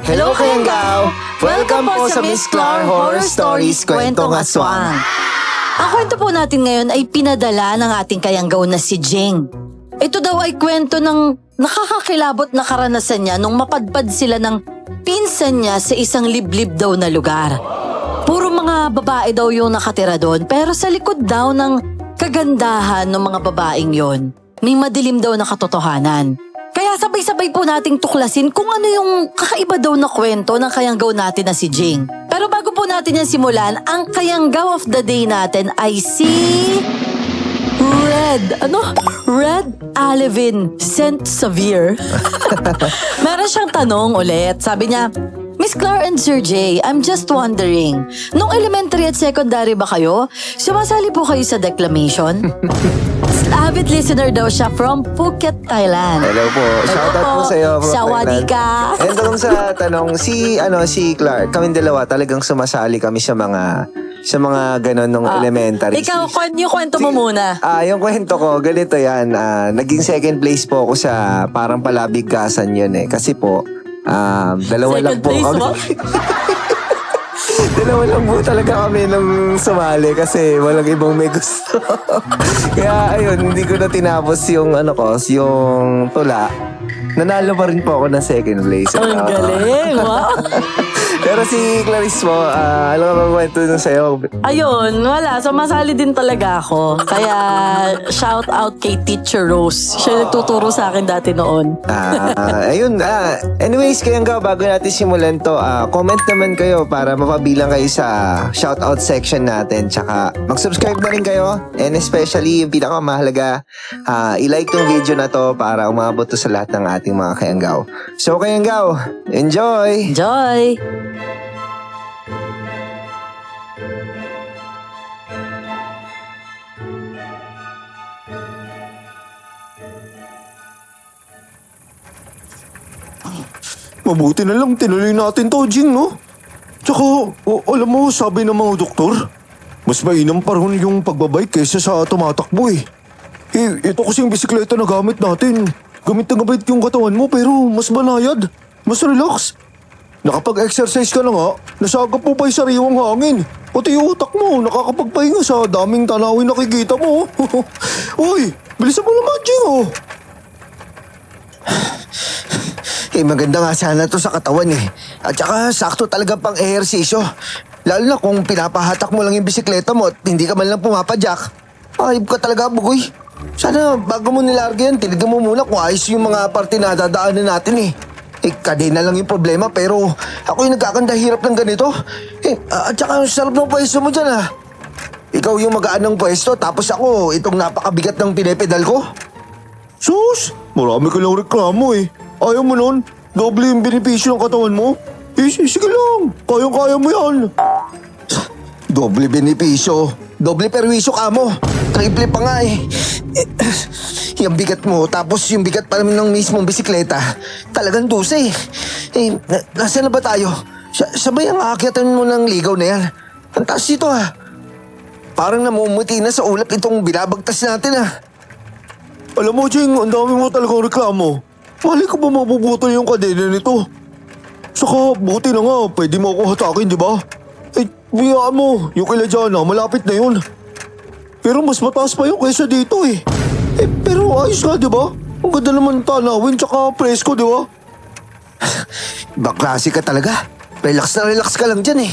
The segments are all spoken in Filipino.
Hello, Kayanggaw! Welcome po sa Miss Clar Horror Stories Kwentong Aswang. Ang kwento po natin ngayon ay pinadala ng ating kayanggaw na si Jing. Ito daw ay kwento ng nakakakilabot na karanasan niya nung mapadpad sila ng pinsan niya sa isang liblib daw na lugar. Puro mga babae daw yung nakatira doon, pero sa likod daw ng kagandahan ng mga babaeng yon, may madilim daw na katotohanan. Kaya sabay-sabay po nating tuklasin kung ano yung kakaiba daw na kwento ng kayanggaw natin na si Jing. Pero bago po natin yan simulan, ang kayanggaw of the day natin ay si... Red Alevin Saint Xavier. Meron siyang tanong ulit. Sabi niya, Miss Clar and Sir J, I'm just wondering, nung elementary at secondary ba kayo, sumasali po kayo sa declamation? Avid listener daw siya from Phuket, Thailand. Hello po. Shoutout po sa iyo from Sawadee ka. And doon sa tanong, si Clark, kaming dalawa talagang sumasali kami sa mga ganon nung elementary. Ikaw, yung kwento mo muna. Yung kwento ko, ganito yan. Naging second place po ako sa parang palabigkasan yun eh. Kasi po, dalawa lang po kami. Dalawa lang po talaga kami nung sumali kasi walang ibang may gusto. Kaya ayun, hindi ko na tinapos yung yung tula. Nanalo pa rin po ako ng second place. Ang galing, wow. Pero si Clarice mo, alam ka ba kwento nun sa'yo? Ayun, wala. Sumasali din talaga ako. Kaya, shout out kay Teacher Rose. Siya nagtuturo sa akin dati noon. Ayun. Anyways, Kayanggaw, bago natin simulan to, comment naman kayo para mapabilang kayo sa shout out section natin. Tsaka, mag-subscribe na rin kayo. And especially, yung pinakamahalaga, i-like tong video na to para umabot to sa lahat ng ating mga Kayanggaw. So, Kayanggaw, enjoy! Enjoy! Mabuti na lang tinuloy natin to, Jing, no? Tsaka, alam mo, sabi ng mga doktor, mas mainam pa rin yung pagbabike kaysa sa tumatakbo eh. Ito kasing bisikleta na gamit natin. Gamit na gamit yung katawan mo pero mas banayad, mas relax. Nakapag-exercise ka na nga, nasagap mo pa yung sariwang hangin. Pati yung utak mo, nakakapagpahinga sa daming tanawin nakikita mo. Uy, bilisan mo naman, Jing, oh. Maganda nga sana to sa katawan eh. At saka sakto talaga pang ehersisyo. Lalo na kung pinapahatak mo lang yung bisikleta mo at hindi ka man lang pumapadyak. Ayib ka talaga, Bugoy. Sana bago mo nilarga yan, tinignan mo muna kung ayos yung mga parte na dadaanan natin eh. Kadena lang yung problema pero ako yung nagkakandahirap ng ganito. At saka ang sarap ng pwesto mo dyan ah. Ikaw yung magaan ng pwesto tapos ako itong napakabigat ng pinepedal ko. Sus, marami ka lang reklamo eh. Ayaw mo nun? Doble yung benepisyo ng katawan mo? Sige lang, kayang-kaya mo yan. Doble benepisyo, doble perwisyo ka mo. Triple pa nga eh. Yung bigat mo, tapos yung bigat pa naman ng mismong bisikleta. Talagang dusa eh. Nasaan na ba tayo? Sabay ang aakyatan mo ng ligaw na yan. Ang taas dito ah. Parang namumuti na sa ulap itong binabagtas natin ah. Alam mo, Jing, ang dami mo talagang reklamo. Mali ka ba mapuputol yung kadena nito? Saka, buti na nga, pwede mo ako hatakin, di ba? Biyaan mo, yung kila Jana, malapit na yun. Pero mas mataas pa yung kaysa dito eh. Pero ayos nga, di ba? Ang ganda naman ng tanawin, tsaka presko, di ba? Baklase ka talaga. Relax na relax ka lang dyan eh.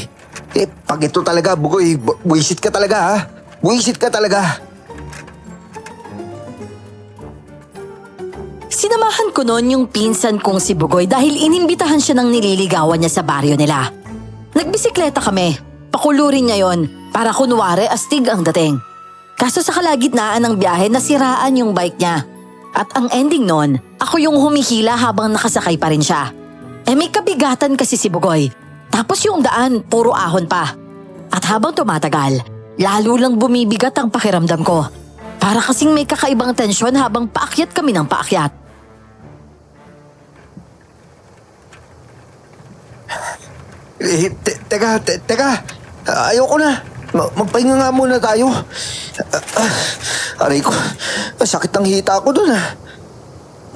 Pag ito talaga, Bugoy, buwisit ka talaga ha. Buwisit ka talaga. Sinamahan ko noon yung pinsan kong si Bugoy dahil inimbitahan siya ng nililigawan niya sa baryo nila. Nagbisikleta kami, pakulurin niya yon para kunwari astig ang dating. Kaso sa kalagitnaan ng biyahe nasiraan yung bike niya. At ang ending noon, ako yung humihila habang nakasakay pa rin siya. May kabigatan kasi si Bugoy. Tapos yung daan, puro ahon pa. At habang tumatagal, lalo lang bumibigat ang pakiramdam ko. Para kasing may kakaibang tensyon habang paakyat kami ng paakyat. Teka. Ayoko na. Magpahinga nga muna tayo. Aray ko, sakit ng hita ko dun ah.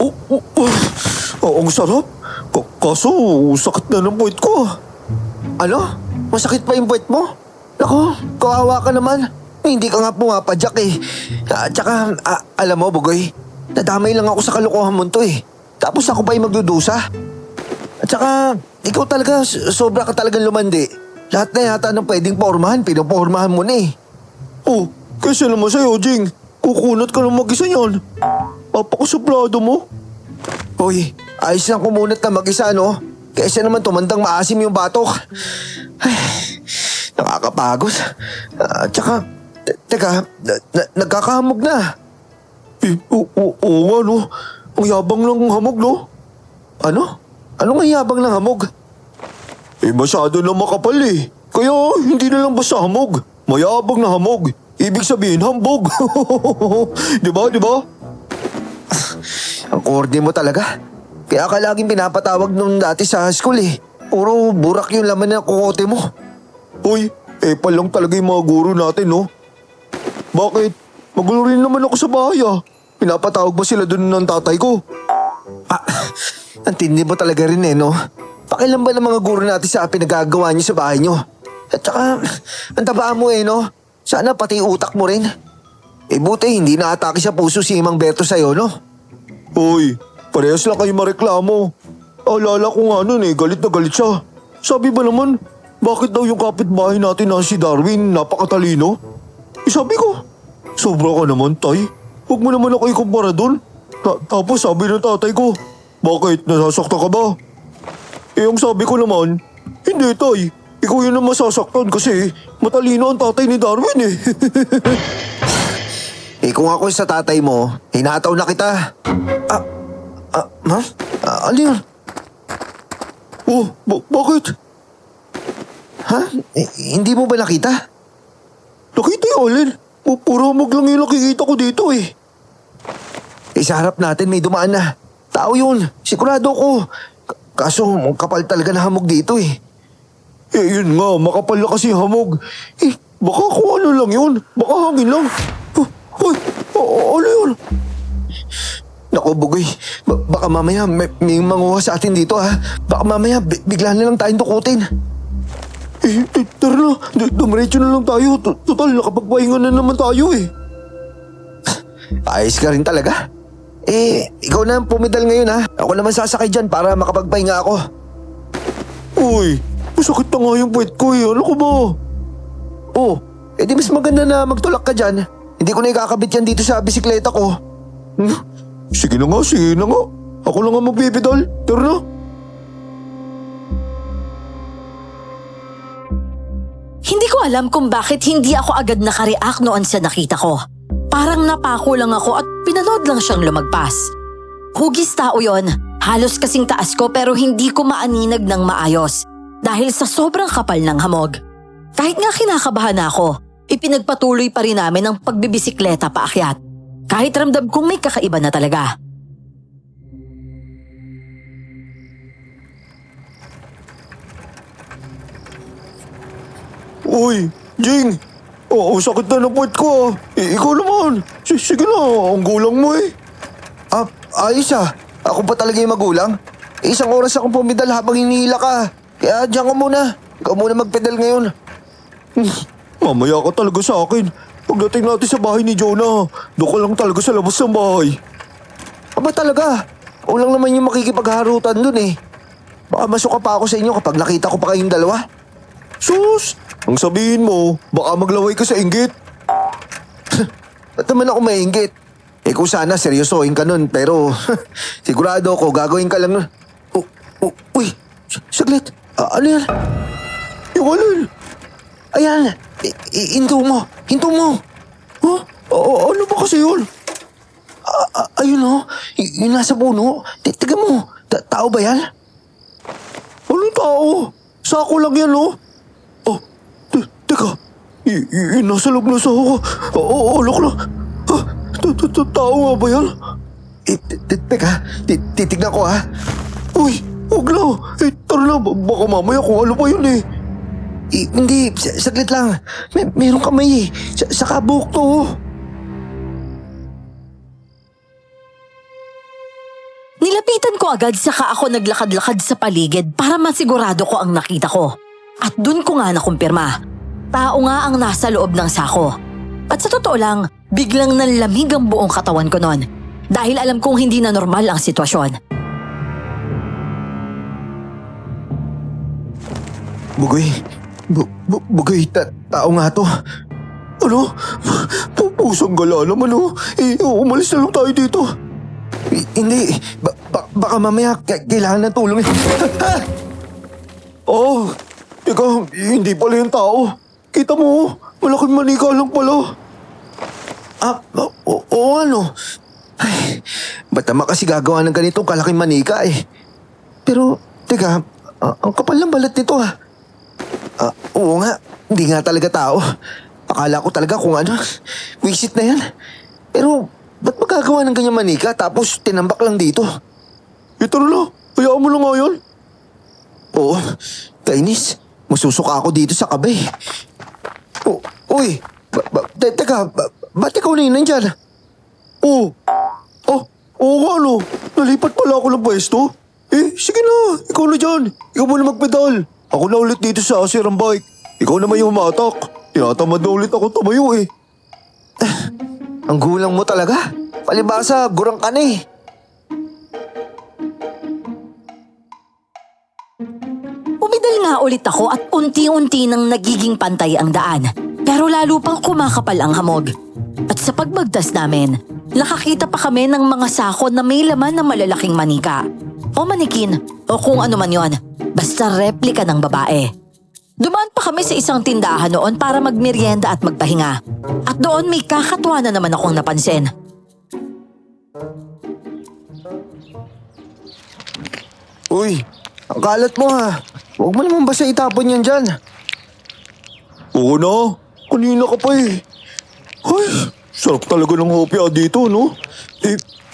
Oo, ang sarap. Kaso, sakit na ng puwet ko. Ano? Masakit pa yung puwet mo? Nako, kawawa ka naman. Hindi ka nga pumapadyak eh. Tsaka, alam mo, Bugoy, nadamay lang ako sa kalokohan mo to eh. Tapos ako pa yung magdudusa. At saka, ikaw talaga, sobra ka talagang lumandi. Lahat na yata ng pwedeng pormahan, pinopormahan mo na eh. Oh, kasi naman sa'yo, Jing. Kukunat ka ng mag-isa niyan. Papakasuplado mo. Hoy, ayos lang kumunat na mag-isa, no? Kaysa naman tumandang maasim yung batok. Ay, nakakapagod. Tsaka, teka, nagkakahamog na. Oo nga, no? Ang yabang ng hamog, no? Ano? Anong ang yabang ng hamog? Masyado na makapal eh. Kaya hindi na lang basta hamog. Mayabang na hamog. Ibig sabihin, hambog. Di ba? Ang korte mo talaga. Kaya ka laging pinapatawag nung dati sa school eh. Puro burak yung laman ng kukote mo. Uy, palang talaga yung mga guro natin, no? Bakit? Magulo rin naman ako sa bahay, ah. Pinapatawag ba sila dun ng tatay ko? Ang tindi mo talaga rin eh, no? Pakialam ba ng mga guro natin sa pinagagawa niyo sa bahay niyo? At saka, ang taba mo eh, no? Sana pati utak mo rin. Buti hindi na-atake sa puso si Mang Berto sa'yo, no? Uy, parehas lang kayo mareklamo. Alala ko nga nun galit na galit siya. Sabi ba naman, bakit daw yung kapitbahay natin na si Darwin napakatalino? Sabi ko, sobra ka naman, tay. Huwag mo naman ako ikumpara dun. Tapos sabi ng tatay ko, bakit nasasakta ka ba? Ang sabi ko naman, hindi tay. Ikaw yun ang masasaktan kasi matalino ang tatay ni Darwin eh. Kung ako sa tatay mo, hinataw na kita. Ma? Ano yun? Oh, bakit? Ha? Hindi mo ba nakita? Nakita yung alin. Puro hamog lang yung nakikita ko dito eh. Sa harap natin may dumaan na. Tao yun, sigurado ko. Kaso kapal talaga na hamog dito eh. Yun nga, makapal na kasi hamog. Baka kung ano lang yun. Baka hangin lang. Hoy, ano yun? Naku, Bugoy. Baka mamaya may manguha sa atin dito ha. Baka mamaya bigla na lang tayong dukutin. Tara na. Dumiretso na lang tayo. Total, nakapagpahinga na naman tayo eh. Ayos ka rin talaga. Ikaw na ang pumidal ngayon ha. Ako naman sasakay dyan para makapagpahinga ako. Uy, masakit na nga yung puwet ko eh. Ano ko ba? Oh, di mas maganda na magtulak ka dyan. Hindi ko na ikakabit yan dito sa bisikleta ko. Sige na nga. Ako lang nga magbibidal. Tara na. Hindi ko alam kung bakit hindi ako agad nakareact noon sa nakita ko. Parang napako lang ako at pinanood lang siyang lumagpas. Hugis tao yon, halos kasing taas ko pero hindi ko maaninag ng maayos dahil sa sobrang kapal ng hamog. Kahit nga kinakabahan ako, ipinagpatuloy pa rin namin ang pagbibisikleta paakyat. Kahit ramdam kong may kakaiba na talaga. Uy, Jing. Sakit na ng puwet ko ah. Ikaw naman. Sige na, ang gulang mo eh. Ayos ah. Ako pa talaga yung magulang. Isang oras akong pumidal habang hinihila ka. Kaya diyan ka muna. Ikaw muna magpedal ngayon. Mamaya ka talaga sa akin. Pagdating natin sa bahay ni Jonah, doon ka lang talaga sa labas ng bahay. Aba talaga? Ako lang naman yung makikipagharutan dun eh. Baka masuka pa ako sa inyo kapag nakita ko pa kayong dalawa. Sus! Ang sabihin mo, baka maglaway ka sa inggit. Ba't naman ako mainggit? Kung sana seryosohin ka nun, pero sigurado ako gagawin ka lang nun. Uy, saglit. Ano yan? Yung alin? Ayan, hinto mo. Huh? Ano ba kasi yun? Ayun o, yung nasa puno. Tiga mo, tao ba yan? Anong tao? Sako lang yan, oh. Teka, yung nasa loob na sako. Alok na. Tao nga ba yan? Teka, titignan ko ha. Uy, huwag na. Tara na, baka mamaya kung ano pa yun eh. Hindi, saglit lang. Meron kamay eh. Sa kabuk to. Nilapitan Nilapitan ko agad saka ako naglakad-lakad sa paligid para masigurado ko ang nakita ko. At dun ko nga nakumpirma. Tao nga ang nasa loob ng sako. At sa totoo lang, biglang nanlamig ang buong katawan ko noon. Dahil alam kong hindi na normal ang sitwasyon. Bugoy. Bugoy, tao nga to. Ano? Pusang gala naman oh. Umalis na lang tayo dito. Hindi, baka mamaya kailangan ng tulong eh. Oh, ikaw, hindi pala yung tao. Kita mo, malaking manika lang pala. Oo ano? Ay, ba't naman kasi gagawa ng ganitong kalaking manika eh? Pero, teka, ang kapal ng balat nito ha. Oo nga, hindi nga talaga tao. Akala ko talaga kung ano, wisit na yan. Pero, ba't magagawa ng ganyan manika tapos tinambak lang dito? Ito na, hayaan mo lang nga yan. Oo, kainis. Masusuka ako dito sa kabay. Uy, teka, ba't ikaw na yun nandyan? Oo nga no, nalipat pala ako ng pwesto. Sige na, ikaw na dyan. Ikaw muna magpedal. Ako na ulit dito sa sirang bike. Ikaw naman yung humatak. Tinatamad na ulit ako tumayo eh. Ang gulang mo talaga. Palibasa, gurang ka na eh. Umidal nga ulit ako at unti-unti nang nagiging pantay ang daan. Pero lalo pang kumakapal ang hamog. At sa pagbagtas namin, nakakita pa kami ng mga sako na may laman na malalaking manika. O manikin, o kung ano man yon. Basta replika ng babae. Dumaan pa kami sa isang tindahan noon para magmeryenda at magpahinga. At doon may kakatuwa na naman akong napansin. Uy, ang kalat mo ha. Huwag mo naman basta itapon yan dyan. Oo na, kanina ka pa eh. Ay, sarap talaga ng hopya dito no.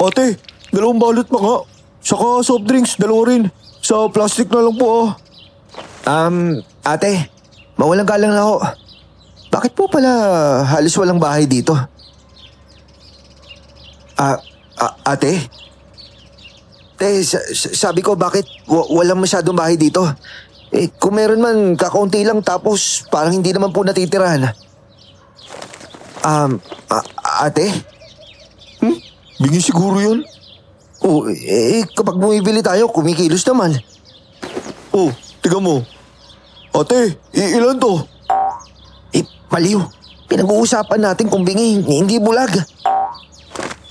Ate, 2 balot pa nga. Saka soft drinks, 2 rin. Sa plastic na lang po ah. Ate, mawalang galang na ako. Bakit po pala halos walang bahay dito? Ate? Sabi ko bakit walang masyadong bahay dito? Kung meron man, kakaunti lang tapos parang hindi naman po natitirahan. Ate? Bingi siguro yun. Oh, kapag bumibili tayo, kumikilos naman. Oh, tiga mo. Ate, ilan to? Maliw. Pinag-uusapan natin kung bingi, hindi bulag.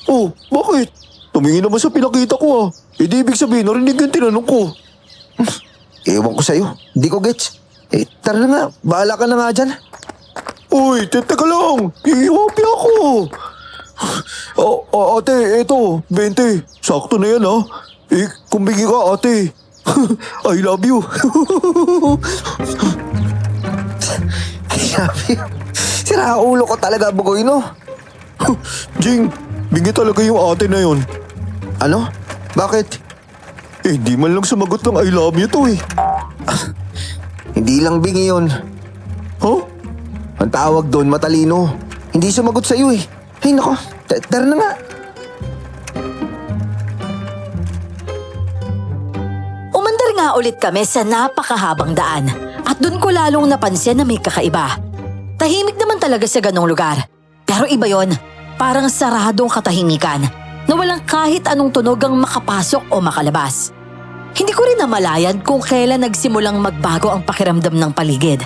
Oh, bakit? Tumingin naman sa pinakita ko ah. Di ibig sabihin narinig yung tinanong ko. Ewan ko sa'yo. Hindi ko gets. Tara na nga. Bahala ka na nga dyan. Uy, teka lang. Iiwapi ako. Ate, eto, 20. Sakto na yan ah. Kung bingi ka, ate. I love you. Sabi, sira ulo ko talaga, Bugoy, no? Jing, bingi talaga yung ate na yun. Ano? Bakit? Di man lang sumagot ng I love you to eh. Hindi lang bingi yun. Huh? Ang tawag doon, matalino. Hindi sumagot sa'yo eh. Ay, nako. Tara na nga. Umandar nga ulit kami sa napakahabang daan at doon ko lalong napansin na may kakaiba. Tahimik naman talaga sa ganong lugar. Pero iba yon, parang saradong katahimikan na walang kahit anong tunog ang makapasok o makalabas. Hindi ko rin namalayan kung kailan nagsimulang magbago ang pakiramdam ng paligid.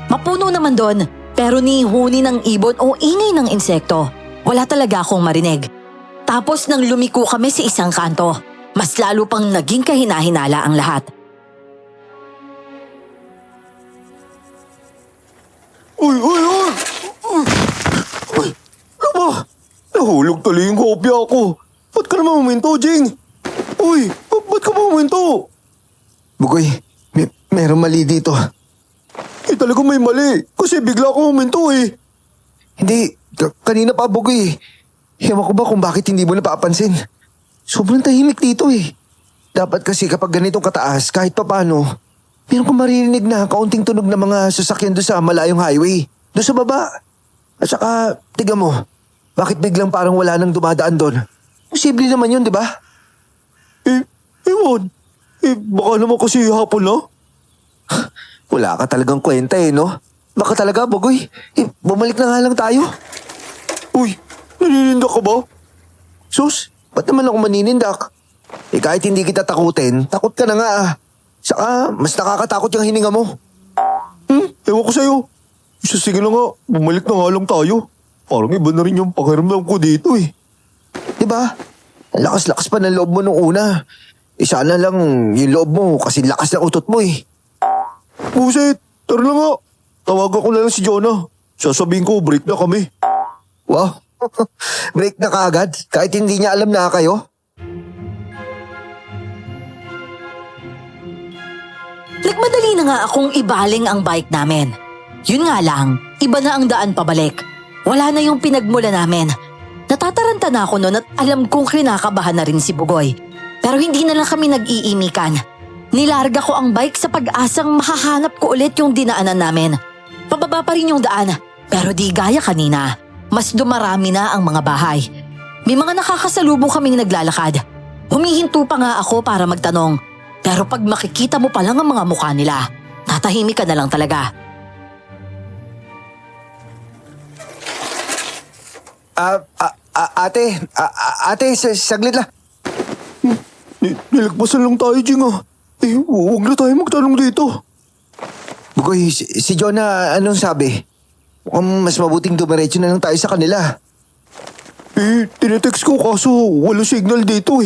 Mapuno naman doon, pero ni huni ng ibon o ingay ng insekto, wala talaga akong marinig. Tapos nang lumiko kami sa isang kanto, mas lalo pang naging kahina-hinala ang lahat. Uy! Ano ba? Nahulog tuloy yung kopya ako. Ba't ka naman huminto, Jing? Uy! Ba't ka ba huminto? Bugoy, meron mali dito. Talaga may mali. Kasi bigla ako huminto eh. Hindi, kanina pa, Bugoy. Ewan ko ba kung bakit hindi mo napapansin. Sobrang tahimik dito eh. Dapat kasi kapag ganitong kataas, kahit pa paano, meron kang maririnig na kaunting tunog ng mga sasakyan doon sa malayong highway. Doon sa baba. At saka, tiga mo, bakit biglang parang wala nang dumadaan doon? Posible naman yun, di ba? Ewan. Baka naman kasi hapon na. Wala ka talagang kwenta no? Baka talaga, Bugoy. Bumalik na nga lang tayo. Uy, nanininda ka ba? Sus, ba't naman ako maninindak? Kahit hindi kita takutin, takot ka na nga Saka, mas nakakatakot yung hininga mo. Ewan ko sa'yo. Sige na nga, bumalik na nga lang tayo. Parang iba na rin yung pakiramdam ko dito Diba? Ang lakas-lakas pa ng loob mo nung una. Sana lang yung loob mo kasi lakas ng utot mo Buset, tara na nga. Tawagan ko na lang si Jonah. Sasabihin ko, break na kami. Wow, break na kaagad kahit hindi niya alam na kayo. Nagmadali na nga akong ibaling ang bike namin. Yun nga lang, iba na ang daan pabalik. Wala na yung pinagmula namin. Natataranta na ako noon at alam kong kinakabahan na rin si Bugoy. Pero hindi na lang kami nag-iimikan. Nilarga ko ang bike sa pag-asang mahahanap ko ulit yung dinaanan namin. Pababa pa rin yung daan, pero di gaya kanina. Mas dumarami na ang mga bahay. May mga nakakasalubong kaming naglalakad. Humihinto pa nga ako para magtanong. Pero pag makikita mo pa lang ang mga mukha nila, tatahimik ka na lang talaga. Ate, saglit lang. Nilagpasan lang tayo, Jing huwag na tayo magtanong dito. Bugoy, si Jonah, anong sabi? Mukhang mas mabuting dumiretso na lang tayo sa kanila. Tinetext ko kaso wala signal dito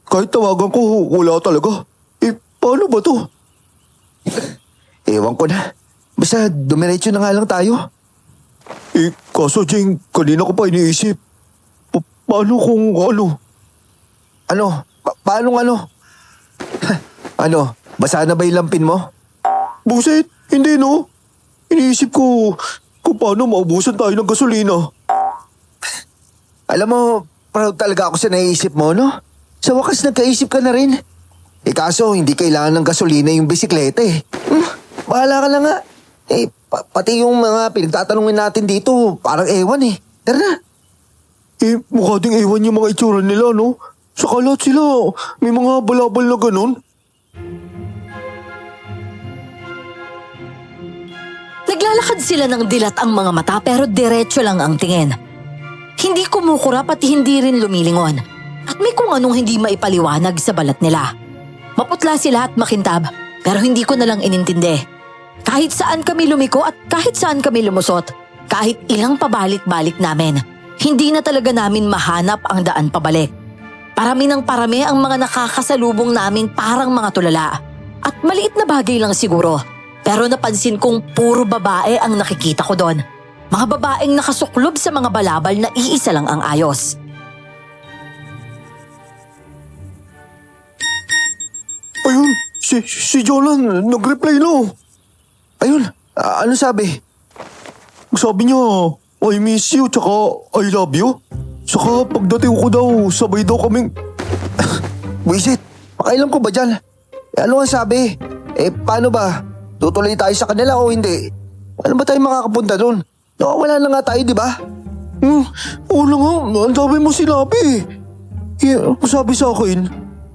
Kahit tawagan ko, wala talaga. Paano ba to? Ewan ko na. Basta dumiretso na nga lang tayo. Kaso Jing, kanina ko pa iniisip. Paano kung ano? Ano? Paano ano? Ano? Basa na ba yung lampin mo? Buset, hindi no. Iniisip ko kung paano maubusan tayo ng gasolina. Alam mo, proud talaga ako sa naiisip mo, no? Sa wakas nagkaisip ka na rin. Kaso hindi kailangan ng gasolina yung bisikleta Bahala ka lang nga. Pati yung mga pinagtatanungin natin dito, parang ewan Tara na. Mukha ding ewan yung mga itsura nila, no? Saka lahat sila, may mga balabal na ganun. Naglalakad sila ng dilat ang mga mata pero diretso lang ang tingin. Hindi kumukura pati hindi rin lumilingon. At may kung anong hindi maipaliwanag sa balat nila. Maputla sila at makintab pero hindi ko na lang inintindi. Kahit saan kami lumiko at kahit saan kami lumusot, kahit ilang pabalik-balik namin, hindi na talaga namin mahanap ang daan pabalik. Parami ng parami ang mga nakakasalubong namin parang mga tulala. At maliit na bagay lang siguro. Pero napansin kong puro babae ang nakikita ko doon. Mga babaeng nakasuklob sa mga balabal na iisa lang ang ayos. Ayun, si Jolan, nag-reply no. Ayun, ano sabi? Sabi niya, I miss you, tsaka I love you. Saka pagdating ko daw, sabay daw kaming... Wisit, pakailan ko ba dyan? Ano ang sabi? Paano ba? Tutuloy tayo sa kanila o hindi? Ano ba tayo makakapunta doon? Wala na nga tayo, di ba? Wala nga, ang dami mo sinabi. Sabi sa akin,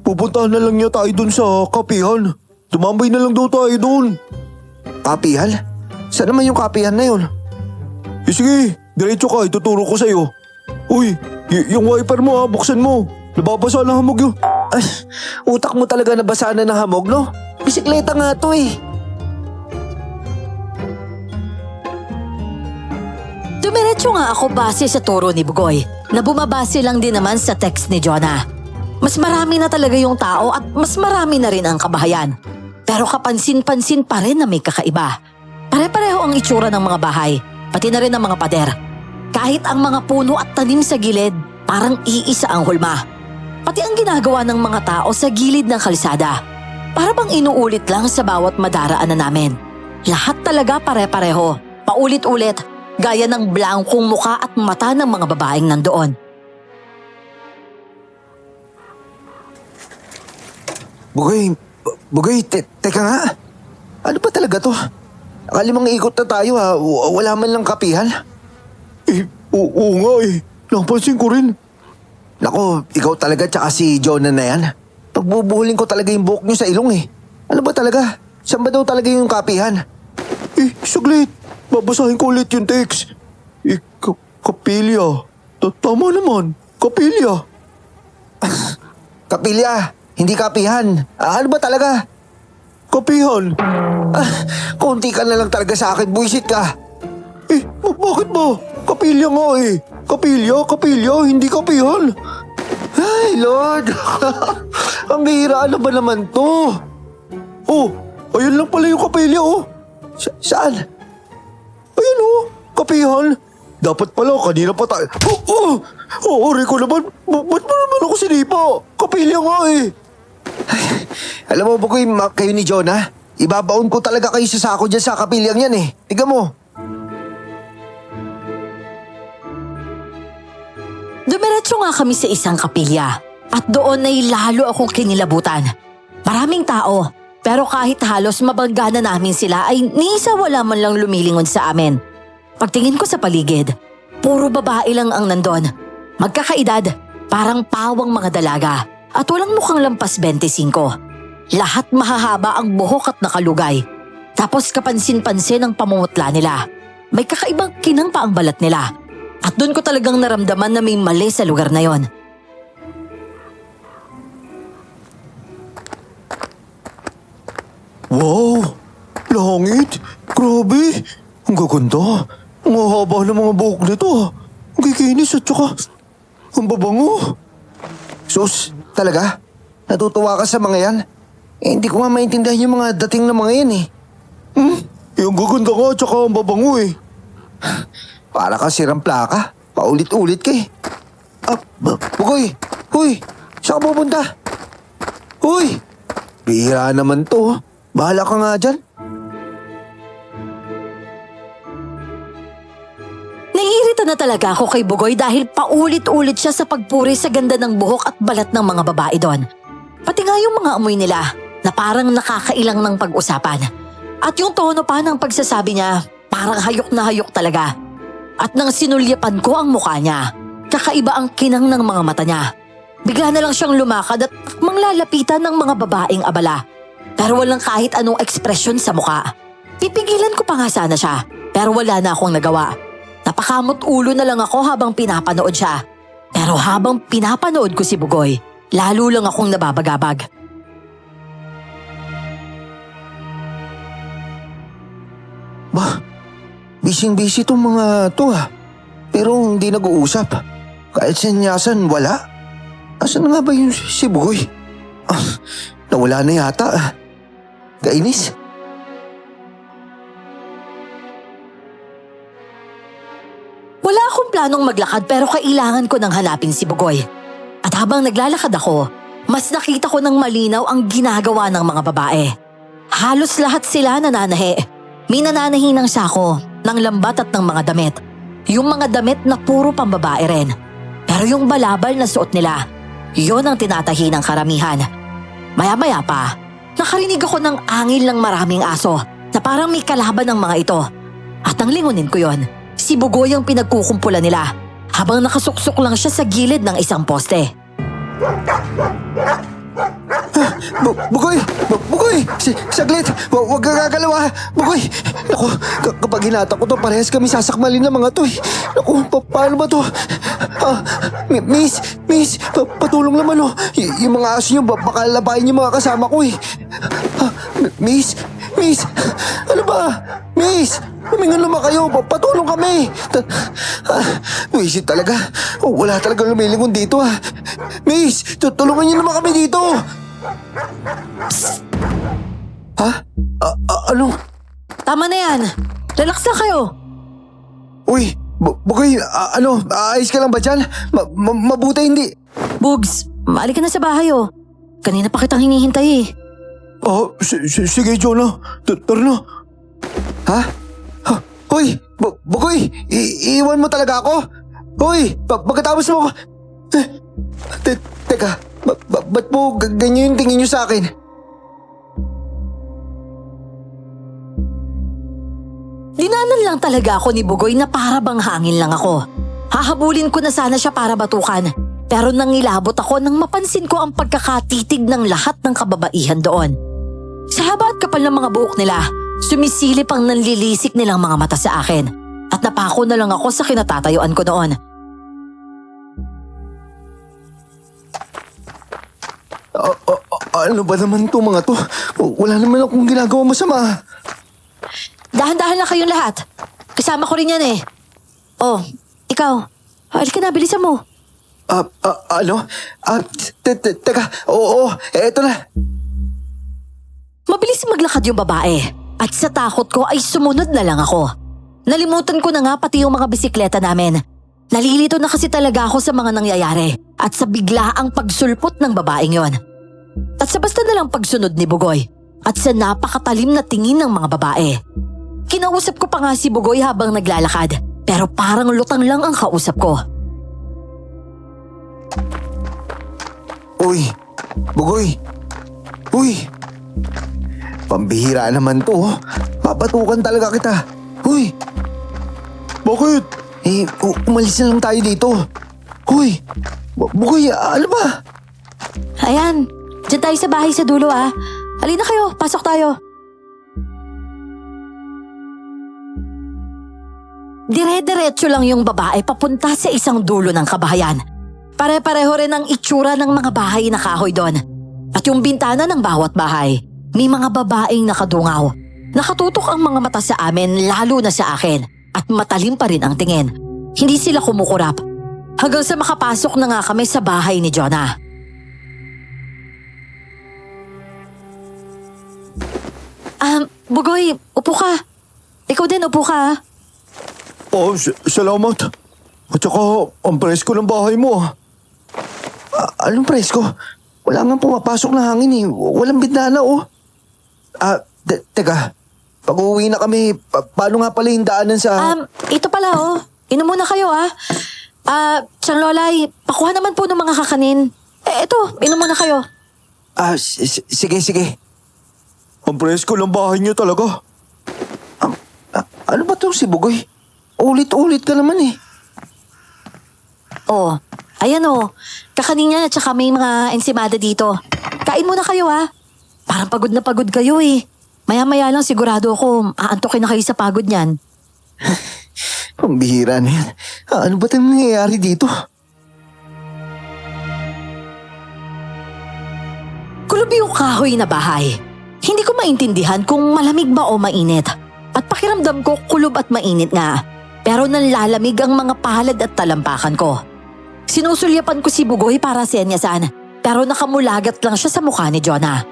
pupuntahan na lang niya tayo doon sa kapihan. Tumambay na lang daw tayo doon. Kapihan? Saan naman yung kapihan na yun? Sige, diretso ka, ituturo ko sa'yo. Uy, yung wiper mo buksan mo. Nababasa na hamog yun. Ay, utak mo talaga nabasa na ng hamog, no? Bisikleta nga to Dumiretso nga ako base sa turo ni Bugoy na bumabase lang din naman sa text ni Jonah. Mas marami na talaga yung tao at mas marami na rin ang kabahayan. Pero kapansin-pansin pa rin na may kakaiba. Pare-pareho ang itsura ng mga bahay, pati na rin ang mga pader. Kahit ang mga puno at tanim sa gilid, parang iisa ang hulma. Pati ang ginagawa ng mga tao sa gilid ng kalsada. Para bang inuulit lang sa bawat madaraanan namin. Lahat talaga pare-pareho, paulit-ulit, gaya ng blankong muka at mata ng mga babaeng nandoon. Bugoy, teka nga. Ano ba talaga to? Nakalimang ikot na tayo Wala man lang kapihan. Oo nga Napansin ko rin. Nako, ikaw talaga tsaka si Jonah na yan. Pagbubuhulin ko talaga yung buhok niyo sa ilong eh. Ano ba talaga? Saan ba daw talaga yung kapihan? Saglit. Babasahin ko ulit yung text. Kapilya. Tama naman. Kapilya. Kapilya, hindi kapihan. Ano ba talaga? Kapihan. Konti ka na lang talaga sa akin, buisit ka. Bakit ba? Kapilya nga eh. Kapilya, hindi kapihan. Ay, Lord. Ang bihira, ano ba naman to? Oh, ayun lang pala yung kapilya oh. Saan? Ayun oh, kapihan. Dapat pala, kanina pa tayo. Rico naman. Ba't mo naman ako sinipa? Kapilya nga eh. Alam mo, Bugoy, kayo ni Jonah, ibabaon ko talaga kayo sa sako dyan sa kapilyang yan eh. Tignan mo. Dumiretso nga kami sa isang kapilya at doon ay lalo akong kinilabutan. Maraming tao, pero kahit halos mabangga na namin sila ay ni isa wala man lang lumilingon sa amin. Pagtingin ko sa paligid, puro babae lang ang nandon. Magkakaedad, parang pawang mga dalaga at walang mukhang lampas 25. Lahat mahahaba ang buhok at nakalugay. Tapos kapansin-pansin ang pamumutla nila. May kakaibang kinang pa ang balat nila. At doon ko talagang naramdaman na may mali sa lugar na yon. Wow, langit. Grabe. Ang gaganda. Ang haba ng mga buhok nito ah. Ang kikinis at saka ang babango. Sus, talaga? Natutuwa ka sa mga yan? Hindi ko nga maintindihan yung mga dating na mga yan eh. Yung gaganda nga at saka ang babango eh. Para ka sirang plaka. Paulit-ulit ka eh. Bugoy! Huy! Saan ka pupunta? Huy! Bihira naman to. Bahala ka nga dyan. Naiirita na talaga ako kay Bugoy dahil paulit-ulit siya sa pagpuri sa ganda ng buhok at balat ng mga babae doon. Pati nga yung mga amoy nila na parang nakakailang ng pag-usapan. At yung tono pa ng pagsasabi niya, parang hayok na hayok talaga. At nang sinulyapan ko ang mukha niya, kakaiba ang kinang ng mga mata niya. Bigla na lang siyang lumakad at manglalapitan ng mga babaeng abala. Pero walang kahit anong ekspresyon sa mukha. Pipigilan ko pa nga sana siya, pero wala na akong nagawa. Napakamot ulo na lang ako habang pinapanood siya. Pero habang pinapanood ko si Bugoy, lalo lang akong nababagabag. Bising-busy tong mga to ah. Pero hindi nag-uusap. Kahit sinyasan, wala. Asan na nga ba yung si Bugoy? Nawala na yata. Kainis. Wala akong planong maglakad pero kailangan ko nang hanapin si Bugoy. At habang naglalakad ako, mas nakita ko ng malinaw ang ginagawa ng mga babae. Halos lahat sila nananahi. May nananahi ng sako, ng lambat at ng mga damit. Yung mga damit na puro pambabae rin. Pero yung balabal na suot nila, yon ang tinatahi ng karamihan. Maya-maya pa, nakarinig ako ng angil ng maraming aso na parang may kalaban ng mga ito. At ang lingunin ko yon, si Bugoy ang pinagkukumpulan nila habang nakasuksok lang siya sa gilid ng isang poste. Bugoy! Bugoy! Saglit! Huwag ka gagalaw ah! Bugoy! Naku, kapag hinata ko to, parehas kami sasakmalin ng mga to eh. Naku, paano ba to? Miss, patulong naman oh. Yung mga aso nyo, baka labayin yung mga kasama ko eh. Miss, ano ba? Miss, humingan naman kayo, patulong kami. Wisit talaga. Wala talagang lumilingon dito ah. Miss, tulungan niyo naman kami dito. Ha? Ano? Tama na yan. Relax na kayo. Uy, Bugoy, ayos ka lang ba dyan? Mabuti hindi. Bugs, maali ka na sa bahay oh. Kanina pa kitang hinihintay eh. Sige, Jonah. Tara na. Ha? Hoy, Bugoy, iiwan mo talaga ako? Hoy, pagkatapos mo... Teka, ba't mo ganyan yung tingin nyo sa akin? Dinanan lang talaga ako ni Bugoy na para bang hangin lang ako. Hahabulin ko na sana siya para batukan. Pero nangilabot ako nang mapansin ko ang pagkakatitig ng lahat ng kababaihan doon. Sa haba at kapal ng mga buhok nila, sumisilip ang nanlilisik nilang mga mata sa akin. At napako na lang ako sa kinatatayuan ko noon. Ano ba naman to mga to? Wala naman akong ginagawa masama. Dahan-dahan lang kayong lahat. Kasama ko rin yan eh. Oh, ikaw. Halika na, bilisan mo. Ano? Teka, oo, eto na. Mabilis maglakad yung babae. At sa takot ko ay sumunod na lang ako. Nalimutan ko na nga pati yung mga bisikleta namin. Nalilito na kasi talaga ako sa mga nangyayari at sa biglaang pagsulpot ng babaeng yon. At sa basta na lang pagsunod ni Bugoy at sa napakatalim na tingin ng mga babae. Kinausap ko pa nga si Bugoy habang naglalakad pero parang lutang lang ang kausap ko. Uy, Bugoy. Uy. Pambihira naman to. Papatukan talaga kita. Uy. Bakit? Umalis na lang tayo dito. Uy. Bugoy, ano ba? Ayan, dyan tayo sa bahay sa dulo ah. Halina kayo, pasok tayo. Dire-diretso lang yung babae papunta sa isang dulo ng kabahayan. Pare-pareho rin ang itsura ng mga bahay na kahoy doon. At yung bintana ng bawat bahay, may mga babaeng nakadungaw. Nakatutok ang mga mata sa amin lalo na sa akin at matalim pa rin ang tingin. Hindi sila kumukurap. Hanggang sa makapasok na nga kami sa bahay ni Jonah. Bugoy, upo ka. Ikaw din, upo ka. Oh, salamat. At saka, ang presko ng bahay mo. Anong presko? Wala nga pumapasok na hangin eh. Walang bintana oh. Teka. Pag-uwi na kami, paano nga pala yung daanan sa... Ito pala oh. Inom muna kayo Tiyang Lolay, pakuha naman po ng mga kakanin. Ito, inom muna kayo. Sige. Ang presko ng bahay niyo talaga. Ano ba to si Bugoy? Ulit-ulit ka naman eh. Oh, ayan oh. Kakanin niya at saka may mga ensimada dito. Kain muna kayo Parang pagod na pagod kayo eh. Maya-maya lang sigurado ako aantokin na kayo sa pagod niyan. Pambihira na yan. Ano ba tayong nangyayari dito? Kulob yung kahoy na bahay. Hindi ko maintindihan kung malamig ba o mainit. At pakiramdam ko kulob at mainit nga. Pero nanlalamig ang mga palad at talampakan ko. Sinusulyapan ko si Bugoy para senyasan. Pero nakamulagat lang siya sa mukha ni Jonah.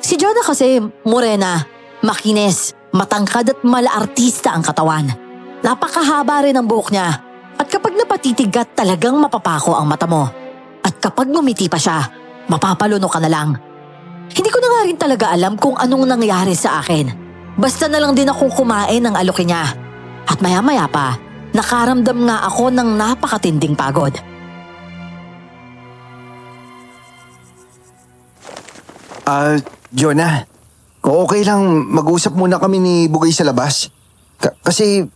Si Jonah kasi morena, makinis, matangkad at malaartista ang katawan. Napakahaba rin ang buhok niya. At kapag napatitigat talagang mapapako ang mata mo. At kapag ngumiti pa siya, mapapaluno ka na lang. Hindi ko na nga rin talaga alam kung anong nangyari sa akin. Basta na lang din akong kumain ng alok niya. At maya-maya pa, nakaramdam nga ako ng napakatinding pagod. Jonah, kung okay lang mag-usap muna kami ni Bugoy sa labas. Kasi,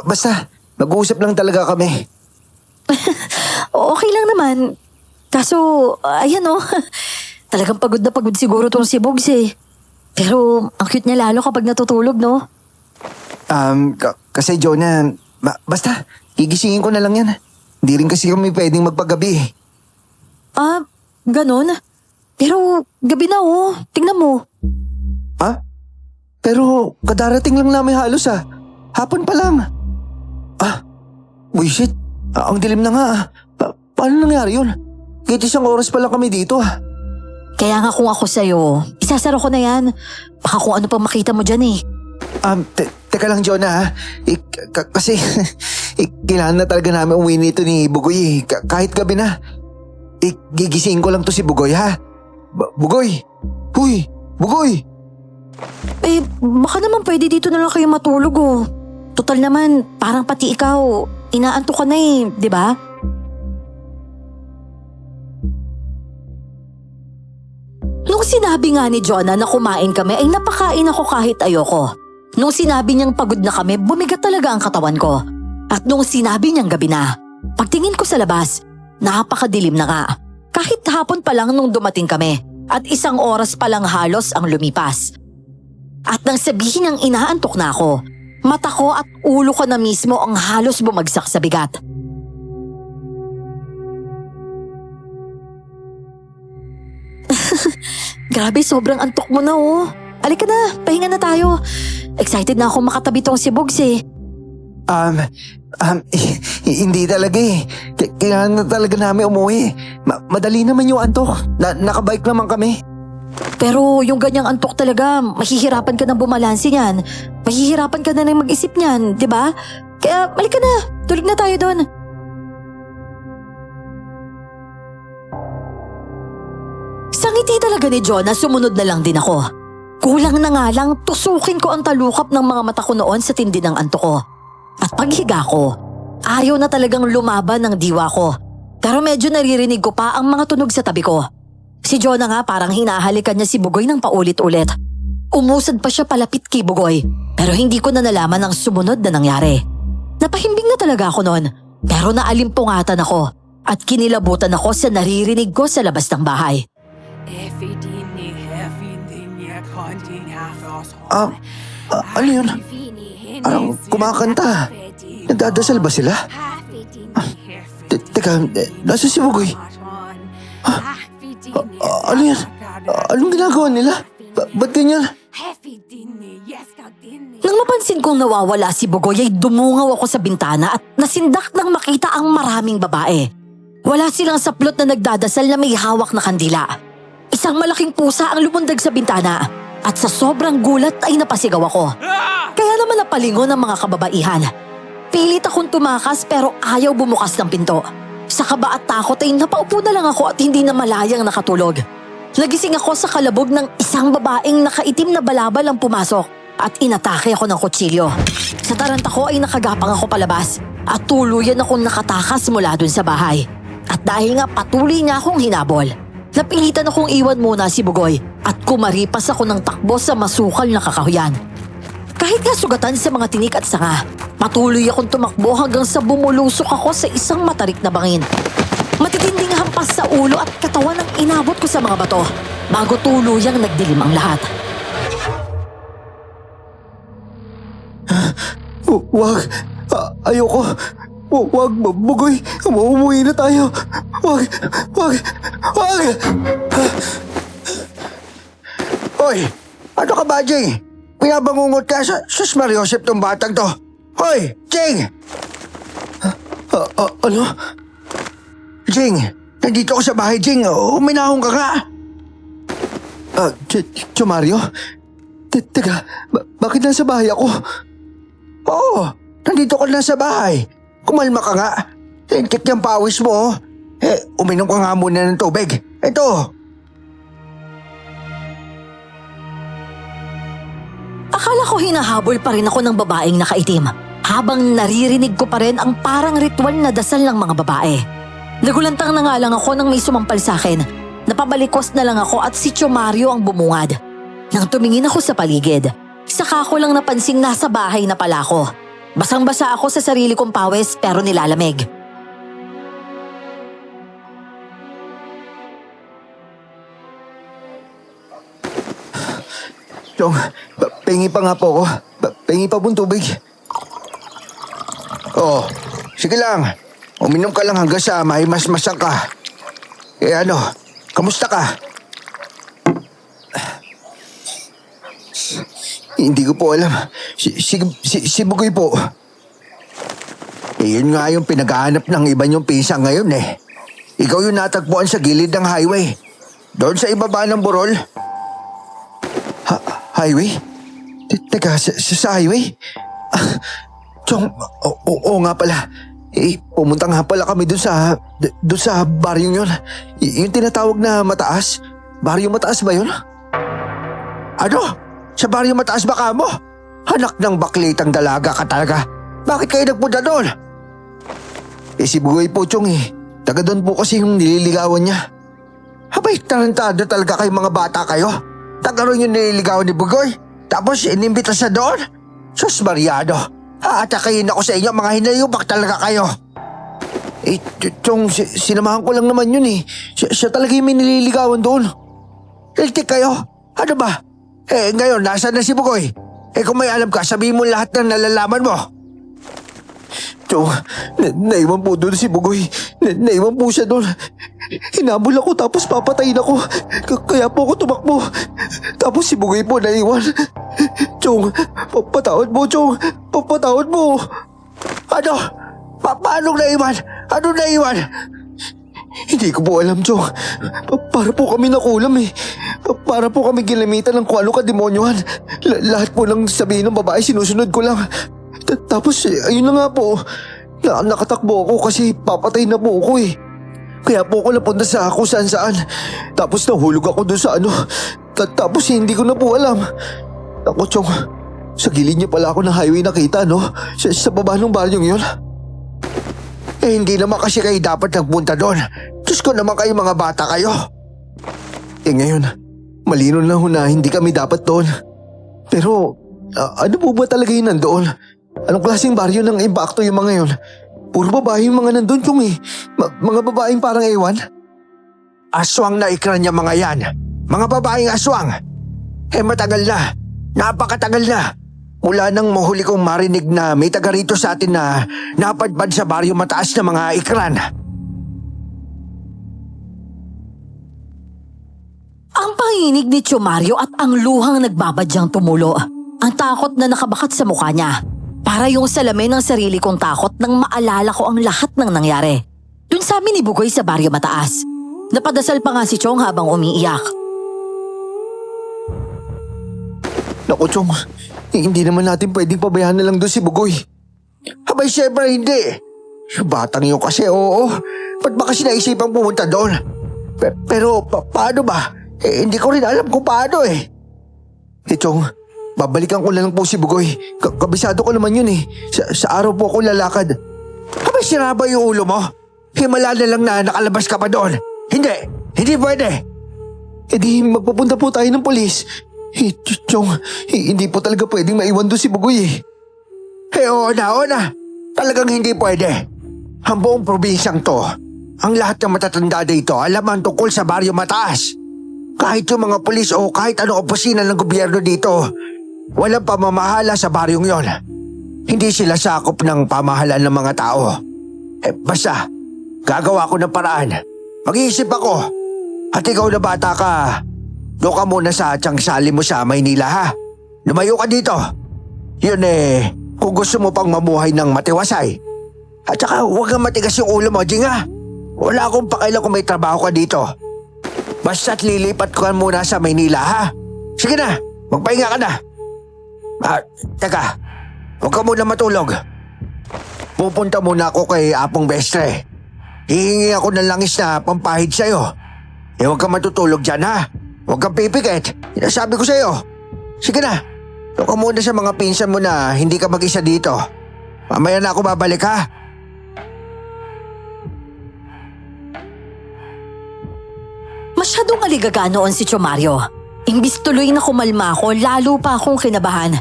basta, mag-uusap lang talaga kami. Okay lang naman. Kaso, ayan talagang pagod na pagod siguro tong si Bugs eh. Pero ang cute niya lalo kapag natutulog, no? Kasi Jonah, basta, gigisingin ko na lang yan. Hindi rin kasi kami pwedeng magpagabi eh. Ganon? Pero gabi na tingnan mo. Pero kadarating lang namin halos Hapon pa lang. Buisit. Ang dilim na nga paano nangyari yun? Kahit isang oras pa lang kami dito Kaya nga kung ako sa'yo, isasara ko na yan. Baka kung ano pa makita mo dyan eh. Teka lang Jonah kasi kailangan na talaga namin uwi nito ni Bugoy kahit gabi na. Gigisingin ko lang to si Bugoy Bugoy! Huy! Bugoy! Baka naman pwede dito na lang kayo matulog Total naman, parang pati ikaw, inaantok ka na di ba? Nung sinabi nga ni Jonah na kumain kami ay napakain ako kahit ayoko. Nung sinabi niyang pagod na kami, bumigat talaga ang katawan ko. At nung sinabi niyang gabi na, pagtingin ko sa labas, napakadilim na nga. Kahit hapon pa lang nung dumating kami at 1 oras pa lang halos ang lumipas. At nang sabihin niyang inaantok na ako, mata ko at ulo ko na mismo ang halos bumagsak sa bigat. Grabe, sobrang antok mo na oh. Alika na, pahinga na tayo. Excited na ako makatabi tong si Bugs eh. Hindi talaga eh. Kailangan na talaga namin umuwi. Madali naman yung antok. Nakabike naman kami. Pero yung ganyang antok talaga, mahihirapan ka na bumalansi niyan. Mahihirapan ka na nang mag-isip niyan, di ba? Kaya alika na, tulog na tayo doon. Sa ngiti talaga ni Jonah, sumunod na lang din ako. Kulang na nga lang, tusukin ko ang talukap ng mga mata ko noon sa tindi ng antok ko. At paghiga ko, ayaw na talagang lumaban ng diwa ko. Pero medyo naririnig ko pa ang mga tunog sa tabi ko. Si Jonah nga parang hinahalikan niya si Bugoy ng paulit-ulit. Umusad pa siya palapit kay Bugoy, pero hindi ko na nalaman ang sumunod na nangyari. Napahimbing na talaga ako noon, pero naalimpungatan ako at kinilabutan ako sa naririnig ko sa labas ng bahay. Ano yun? Kumakanta. Nagdadasal ba sila? Teka, nasa si Bugoy? Ano yan? Anong ginagawa nila? Ba't ganyan? Nang mapansin kong nawawala si Bugoy ay dumungaw ako sa bintana at nasindak nang makita ang maraming babae. Wala silang saplot na nagdadasal na may hawak na kandila. Isang malaking pusa ang lumundag sa bintana at sa sobrang gulat ay napasigaw ako. Kaya naman napalingon ang mga kababaihan. Pilit akong tumakas pero ayaw bumukas ng pinto. Sa kaba at takot ay napaupo na lang ako at hindi na malayang nakatulog. Nagising ako sa kalabog ng isang babaeng nakaitim na balabal ang pumasok at inatake ako ng kutsilyo. Sa taranta ko ay nakagapang ako palabas at tuluyan akong nakatakas mula dun sa bahay. At dahil nga patuloy niya akong hinabol, napilitan akong iwan muna si Bugoy at kumaripas ako ng takbo sa masukal na kakahuyan. Kahit nga sugatan sa mga tinik at sanga, patuloy akong tumakbo hanggang sa bumulusok ako sa isang matarik na bangin. Matitinding hampas sa ulo at katawan ang inabot ko sa mga bato bago tuluyang nagdilim ang lahat. Wag. Ayoko. Wag, Bugoy. Umuwi na tayo. Wag. Hoy, ano ka ba, Jing? Pinabangungot ka sa Sus Mariosep tong batang to. Hoy, Jing! Ano? Jing, nandito ako sa bahay, Jing. Uminahon ka nga. Mario? Teka, bakit nasa bahay ako? Oo, nandito ka na sa bahay. Kumalma ka nga. Tintik yung pawis mo. Uminom ka nga muna ng tubig. Ito. Akala ko hinahabol pa rin ako ng babaeng nakaitim habang naririnig ko pa rin ang parang ritual na dasal ng mga babae. Nagulantang na nga lang ako nang may sumampal sa akin. Napabalikos na lang ako at si Mario ang bumungad. Nang tumingin ako sa paligid, saka ko lang napansing nasa bahay na pala ako. Basang-basa ako sa sarili kong pawis pero nilalamig. Chong, pengi pa nga po ako. Pengi pa pong tubig. Oh, sige lang. Uminom ka lang hanggang sa may masmasang ka. Ano, kamusta ka? Hindi ko po alam. Si Bugoy po. Yun nga yung pinaghahanap ng iba niyong pinsan ngayon eh. Ikaw yung natagpuan sa gilid ng highway. Doon sa ibaba ng burol. Highway? Teka, sa highway? Chong, oo nga pala. Pumunta nga pala kami doon sa baryong yun. Yung tinatawag na mataas. Baryo mataas ba yun? Ano? Sa baryo mataas ba ka mo? Anak ng baklitang dalaga ka talaga. Bakit kayo nagpunta doon? Si Bugoy po, Chong eh. Taga doon po kasi yung nililigawan niya. Habay, tarantado talaga kayong mga bata kayo. Taga ron yung nililigawan ni Bugoy. Tapos inimbita sa doon. Sus Mariano, aatakayin ako sa inyo, mga hinayubak talaga kayo. Chong, sinamahan ko lang naman yun eh. Siya talaga yung may nililigawan doon. Hiltik kayo? Ano ba? Ngayon, nasaan na si Bugoy? Kung may alam ka, sabihin mo lahat ng nalalaman mo. Chong, naiwan po doon si Bugoy. Naiwan po siya doon. Hinabol ako tapos papatayin ako. Kaya po ako tumakbo. Tapos si Bugoy po naiwan. Chong, patawad mo, Chong. Patawad mo. Ano? Paano naiwan? Ano naiwan? Hindi ko po alam, Chong. Para po kami nakulam eh. Para po kami ginamitan ng kung ano kademonyohan. Lahat po ng sabihin ng babae sinusunod ko lang. Tapos ayun na nga po. Nakatakbo ako kasi papatay na po ako eh. Kaya po ako napunta sa kung saan. Tapos nahulog ako doon sa ano. Tapos hindi ko na po alam. Ako, Chong, sa gilid niya pala ako ng highway nakita, no? Sa baba ng baryong yun. Hindi naman kasi kayo dapat nagpunta doon. Diyos ko naman kayo mga bata kayo. Ngayon, malino na ho na hindi kami dapat doon. Pero, ano po ba talaga yun nandoon? Anong klaseng baryo ng impacto yung mga yun? Puro babae yung mga nandun, Chong eh. Mga babaeng parang ewan. Aswang na ikran niya mga yan. Mga babaeng aswang. Matagal na. Napakatagal na. Mula nang mahuli kong marinig na may taga rito sa atin na napadpad sa baryo mataas na mga ikran. Ang panginig ni Tio Mario at ang luhang nagbabadyang tumulo. Ang takot na nakabakat sa mukha niya. Para yung salamin ng sarili kong takot nang maalala ko ang lahat ng nangyari. Dun sa amin ni Bugoy sa baryo mataas. Napadasal pa nga si Chong habang umiiyak. Naku, Chong, hindi naman natin pwedeng pabayaan na lang doon si Bugoy. Abay, syempre hindi. Batang yun kasi, oo. Ba't ba kasi naisipang pumunta doon? Pero paano ba? Hindi ko rin alam kung paano eh. Chong, babalikan ko na lang po si Bugoy. Kabisado ko naman yun eh. Sa araw po ako lalakad. Abay, sira ba yung ulo mo? Himala na lang na nakalabas ka pa doon. Hindi pwede. Di magpupunta po tayo ng polis. Chong, hindi po talaga pwedeng maiwan doon si Bugoy eh. Oo na. Talagang hindi pwede. Ang buong probinsyang to, ang lahat ng matatanda dito alam ang tungkol sa baryo mataas. Kahit yung mga pulis o kahit anong opisina ng gobyerno dito, walang pamamahala sa baryong yon. Hindi sila sakop ng pamahalaan ng mga tao. Basta, gagawa ko ng paraan. Mag-iisip ako. At ikaw na bata ka, doon ka muna sa tiyangsali mo sa Maynila ha. Lumayo ka dito. Yun kung gusto mo pang mamuhay ng matiwasay. At saka huwag kang matigas yung ulo mo, Jing ha. Wala akong pakailan kung may trabaho ka dito. Basta't lilipat ko muna sa Maynila ha. Sige na, magpahinga ka na. Teka, huwag ka muna matulog. Pupunta muna ako kay Apong Bestre. Hihingi ako ng langis na pampahid sa'yo. Huwag kang matutulog dyan ha. Huwag kang pipikit. Sabi ko sa'yo. Sige na. Doon ka muna sa mga pinsan mo na hindi ka mag-isa dito. Mamaya na ako babalik ha. Masyadong aligaga noon si Tio Mario. Imbis tuloy na kumalma ako, lalo pa akong kinabahan.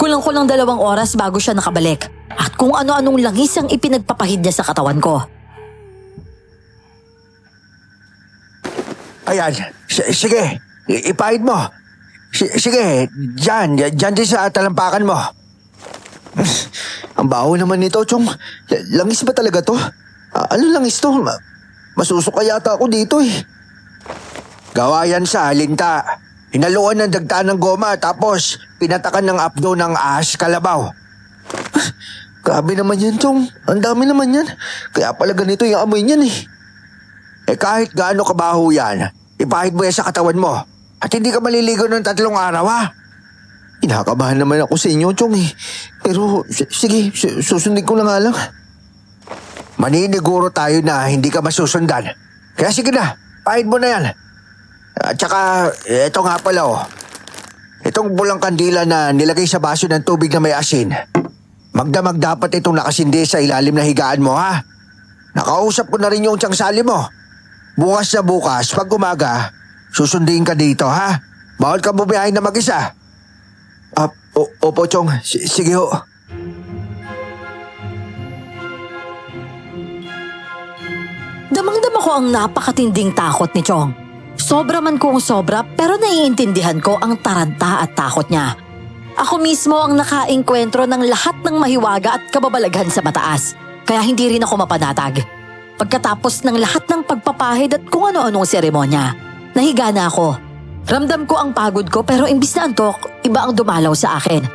Kulang-kulang 2 oras bago siya nakabalik. At kung ano-anong langis ang ipinagpapahid niya sa katawan ko. Ayan. Sige. Ipahid mo. Sige. Diyan din sa talampakan mo. Ang baho naman nito, Chong. Langis ba talaga to? Ano langis to? Masusuka yata ako dito eh. Gawa yan sa linta. Hinaluan ng dagtaan ng goma tapos pinatakan ng apdo ng ahas kalabaw. Grabe naman yan, Chong. Ang dami naman yan. Kaya pala ganito yung amoy niyan eh. Kahit gaano kabaho yan, ipahid mo yan sa katawan mo. At hindi ka maliligo ng 3 araw ha. Inakabahan naman ako sa inyo, Chong eh. Pero sige, susundin ko na nga lang. Maniniguro tayo na hindi ka masusundan. Kaya sige na, pahid mo na yan. At saka, ito nga pala oh. Itong bulang kandila na nilagay sa baso ng tubig na may asin. Magdamag dapat itong nakasindi sa ilalim na higaan mo ha. Nakausap ko na rin yung tiyangsali mo. Bukas na bukas, pag umaga, susundin ka dito ha. Bawal ka bumiyahin na mag-isa. Opo, Chong. Sige ho. ko ang napakatinding takot ni Chong. Sobra man kung sobra pero naiintindihan ko ang taranta at takot niya. Ako mismo ang nakaengkwentro ng lahat ng mahiwaga at kababalaghan sa mataas. Kaya hindi rin ako mapanatag. Pagkatapos ng lahat ng pagpapahid at kung ano-anong seremonya, nahiga na ako. Ramdam ko ang pagod ko pero imbis na antok, iba ang dumalaw sa akin.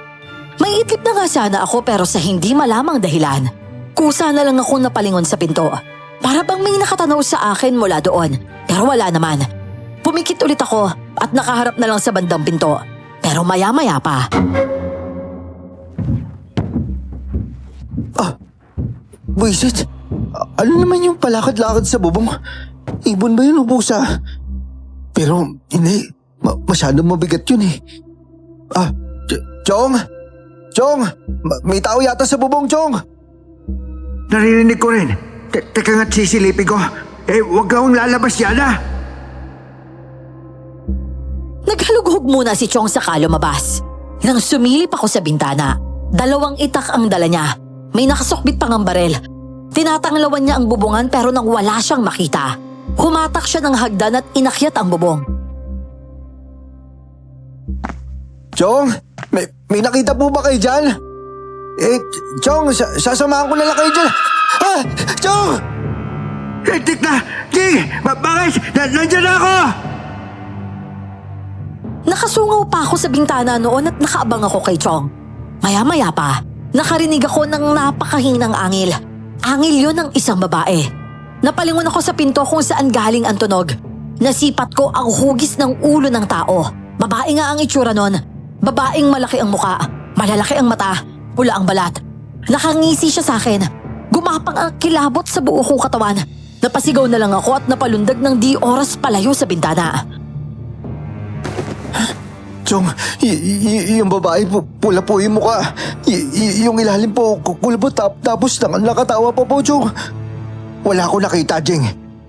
May itlip na nga sana ako pero sa hindi malamang dahilan. Kusa na lang ako napalingon sa pinto. Para bang may nakatanaw sa akin mula doon. Pero wala naman. Pumikit ulit ako at nakaharap na lang sa bandang pinto. Pero maya-maya pa. Buisit, ano naman yung palakad-lakad sa bubong? Ibon ba yun o pusa? Pero hindi, masyadong mabigat yun eh. Chong! Chong! May tao yata sa bubong, Chong! Naririnig ko rin. Teka nga't sisilipin ko. Huwag kang lalabas yan ah! Naghalughog muna si Chong saka lumabas. Nang sumilip ako sa bintana, 2 itak ang dala niya. May nakasukbit pang ang barel. Tinatanglawan niya ang bubungan pero nang wala siyang makita, humatak siya ng hagdan at inakyat ang bubong. Chong! May nakita po ba kayo dyan? Chong, sasamahan ko na lang kayo dyan. Chong! Tik na! Jing! Bakit? Nandiyan na ako! Nakasungaw pa ako sa bintana noon at nakaabang ako kay Chong. Maya-maya pa, nakarinig ako ng napakahinang angil. Angil yon ng isang babae. Napalingon ako sa pinto kung saan galing ang tunog. Nasipat ko ang hugis ng ulo ng tao. Babae nga ang itsura nun. Babaeng malaki ang muka, malalaki ang mata, pula ang balat. Nakangisi siya sa akin. Gumapang ang kilabot sa buo kong katawan. Napasigaw na lang ako at napalundag ng di oras palayo sa bintana. Chong, yung babae pula po yung mukha. Yung ilalim po kulbot tapos nakatawa pa po, Chong. Wala ko nakita, Jing.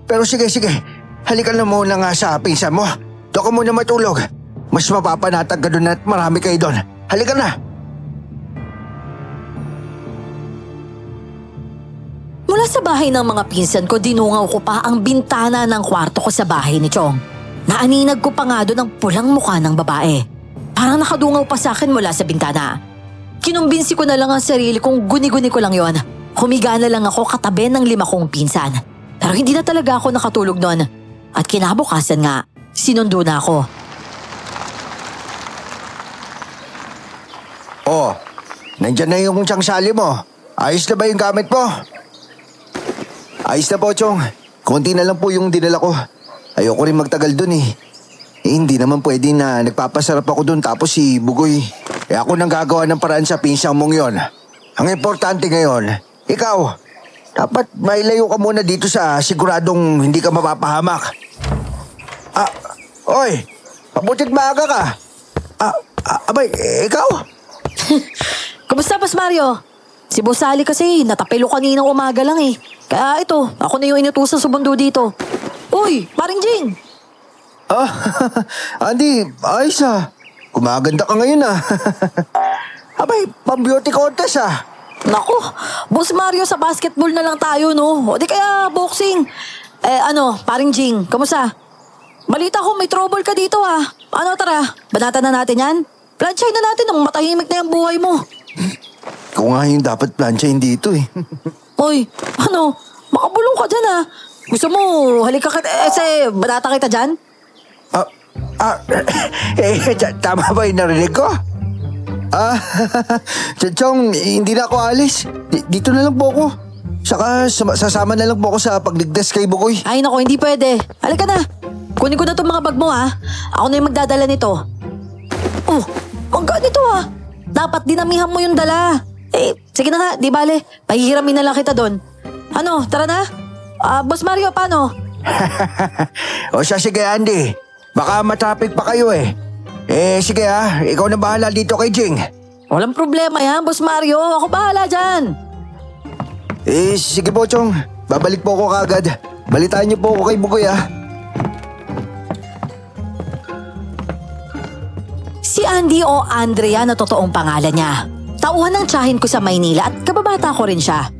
Pero sige. Halika na muna nga sa pinsan mo. Doon ka muna matulog. Mas mapapanatag ka doon at marami kayo doon. Halika na. Mula sa bahay ng mga pinsan ko, dinungaw ko pa ang bintana ng kwarto ko sa bahay ni Chong. Naaninag ko pa nga doon ang pulang mukha ng babae. Parang nakadungaw pa sa akin mula sa bintana. Kinumbinsi ko na lang ang sarili kong guni-guni ko lang yon. Humiga na lang ako katabi ng 5 kong pinsan. Pero hindi na talaga ako nakatulog noon. At kinabukasan nga, sinundo na ako. Oh, nandyan na yung tiyangsali mo. Ayos na ba yung gamit mo? Ayos na po, Chong. Konti na lang po yung dinala ko. Ayoko rin magtagal dun eh. Hindi naman pwede na nagpapasarap ako dun tapos si Bugoy. Ako nang gagawa ng paraan sa pinsang mong yon. Ang importante ngayon, ikaw, dapat mailayo ka muna dito sa siguradong hindi ka mapapahamak. Oy, pabutit maaga ka. Abay, ikaw? Kumusta, Boss Mario? Si Boss Ali kasi natapelo kaninang umaga lang eh. Kaya ito, ako na yung inutusan sa bundo dito. Uy, paring Jing! Andy, ayos ah. Gumaganda ka ngayon ah. Abay, pang-beauty contest ah. Naku, Boss Mario, sa basketball na lang tayo, no? O di kaya boxing. Paring Jing, kamusta? Balita ko may trouble ka dito ah. Ano, tara, banatan na natin yan? Plansyahin na natin nang matahimik na yung buhay mo. Ikaw nga yung dapat plansyahin dito eh. Uy, makabulong ka dyan ah. Gusto mo, halika ka, banata kita dyan? Tama ba yung narinig ko? Chong, hindi na ako alis. Dito na lang po ako. Saka sasama na lang po ako sa pagligtas kay Bukoy. Ay nako, hindi pwede. Halika na. Kunin ko na itong mga bag mo ha. Ako na yung magdadala nito. Oh, ang ganito ha. Dapat dinamihan mo yung dala. Sige na nga, di bale. Pahihiramin na lang kita doon. Tara na? Boss Mario, paano? O siya, sige Andy. Baka matraffic pa kayo eh. Sige ikaw na bahala dito kay Jing. Walang problema yan, Boss Mario. Ako bahala dyan. Sige po, Chong. Babalik po ako kagad. Balitaan niyo po ako kay Bukoy Si Andy o Andrea na totoong pangalan niya. Tauhan ng tiyahin ko sa Maynila at kababata ko rin siya.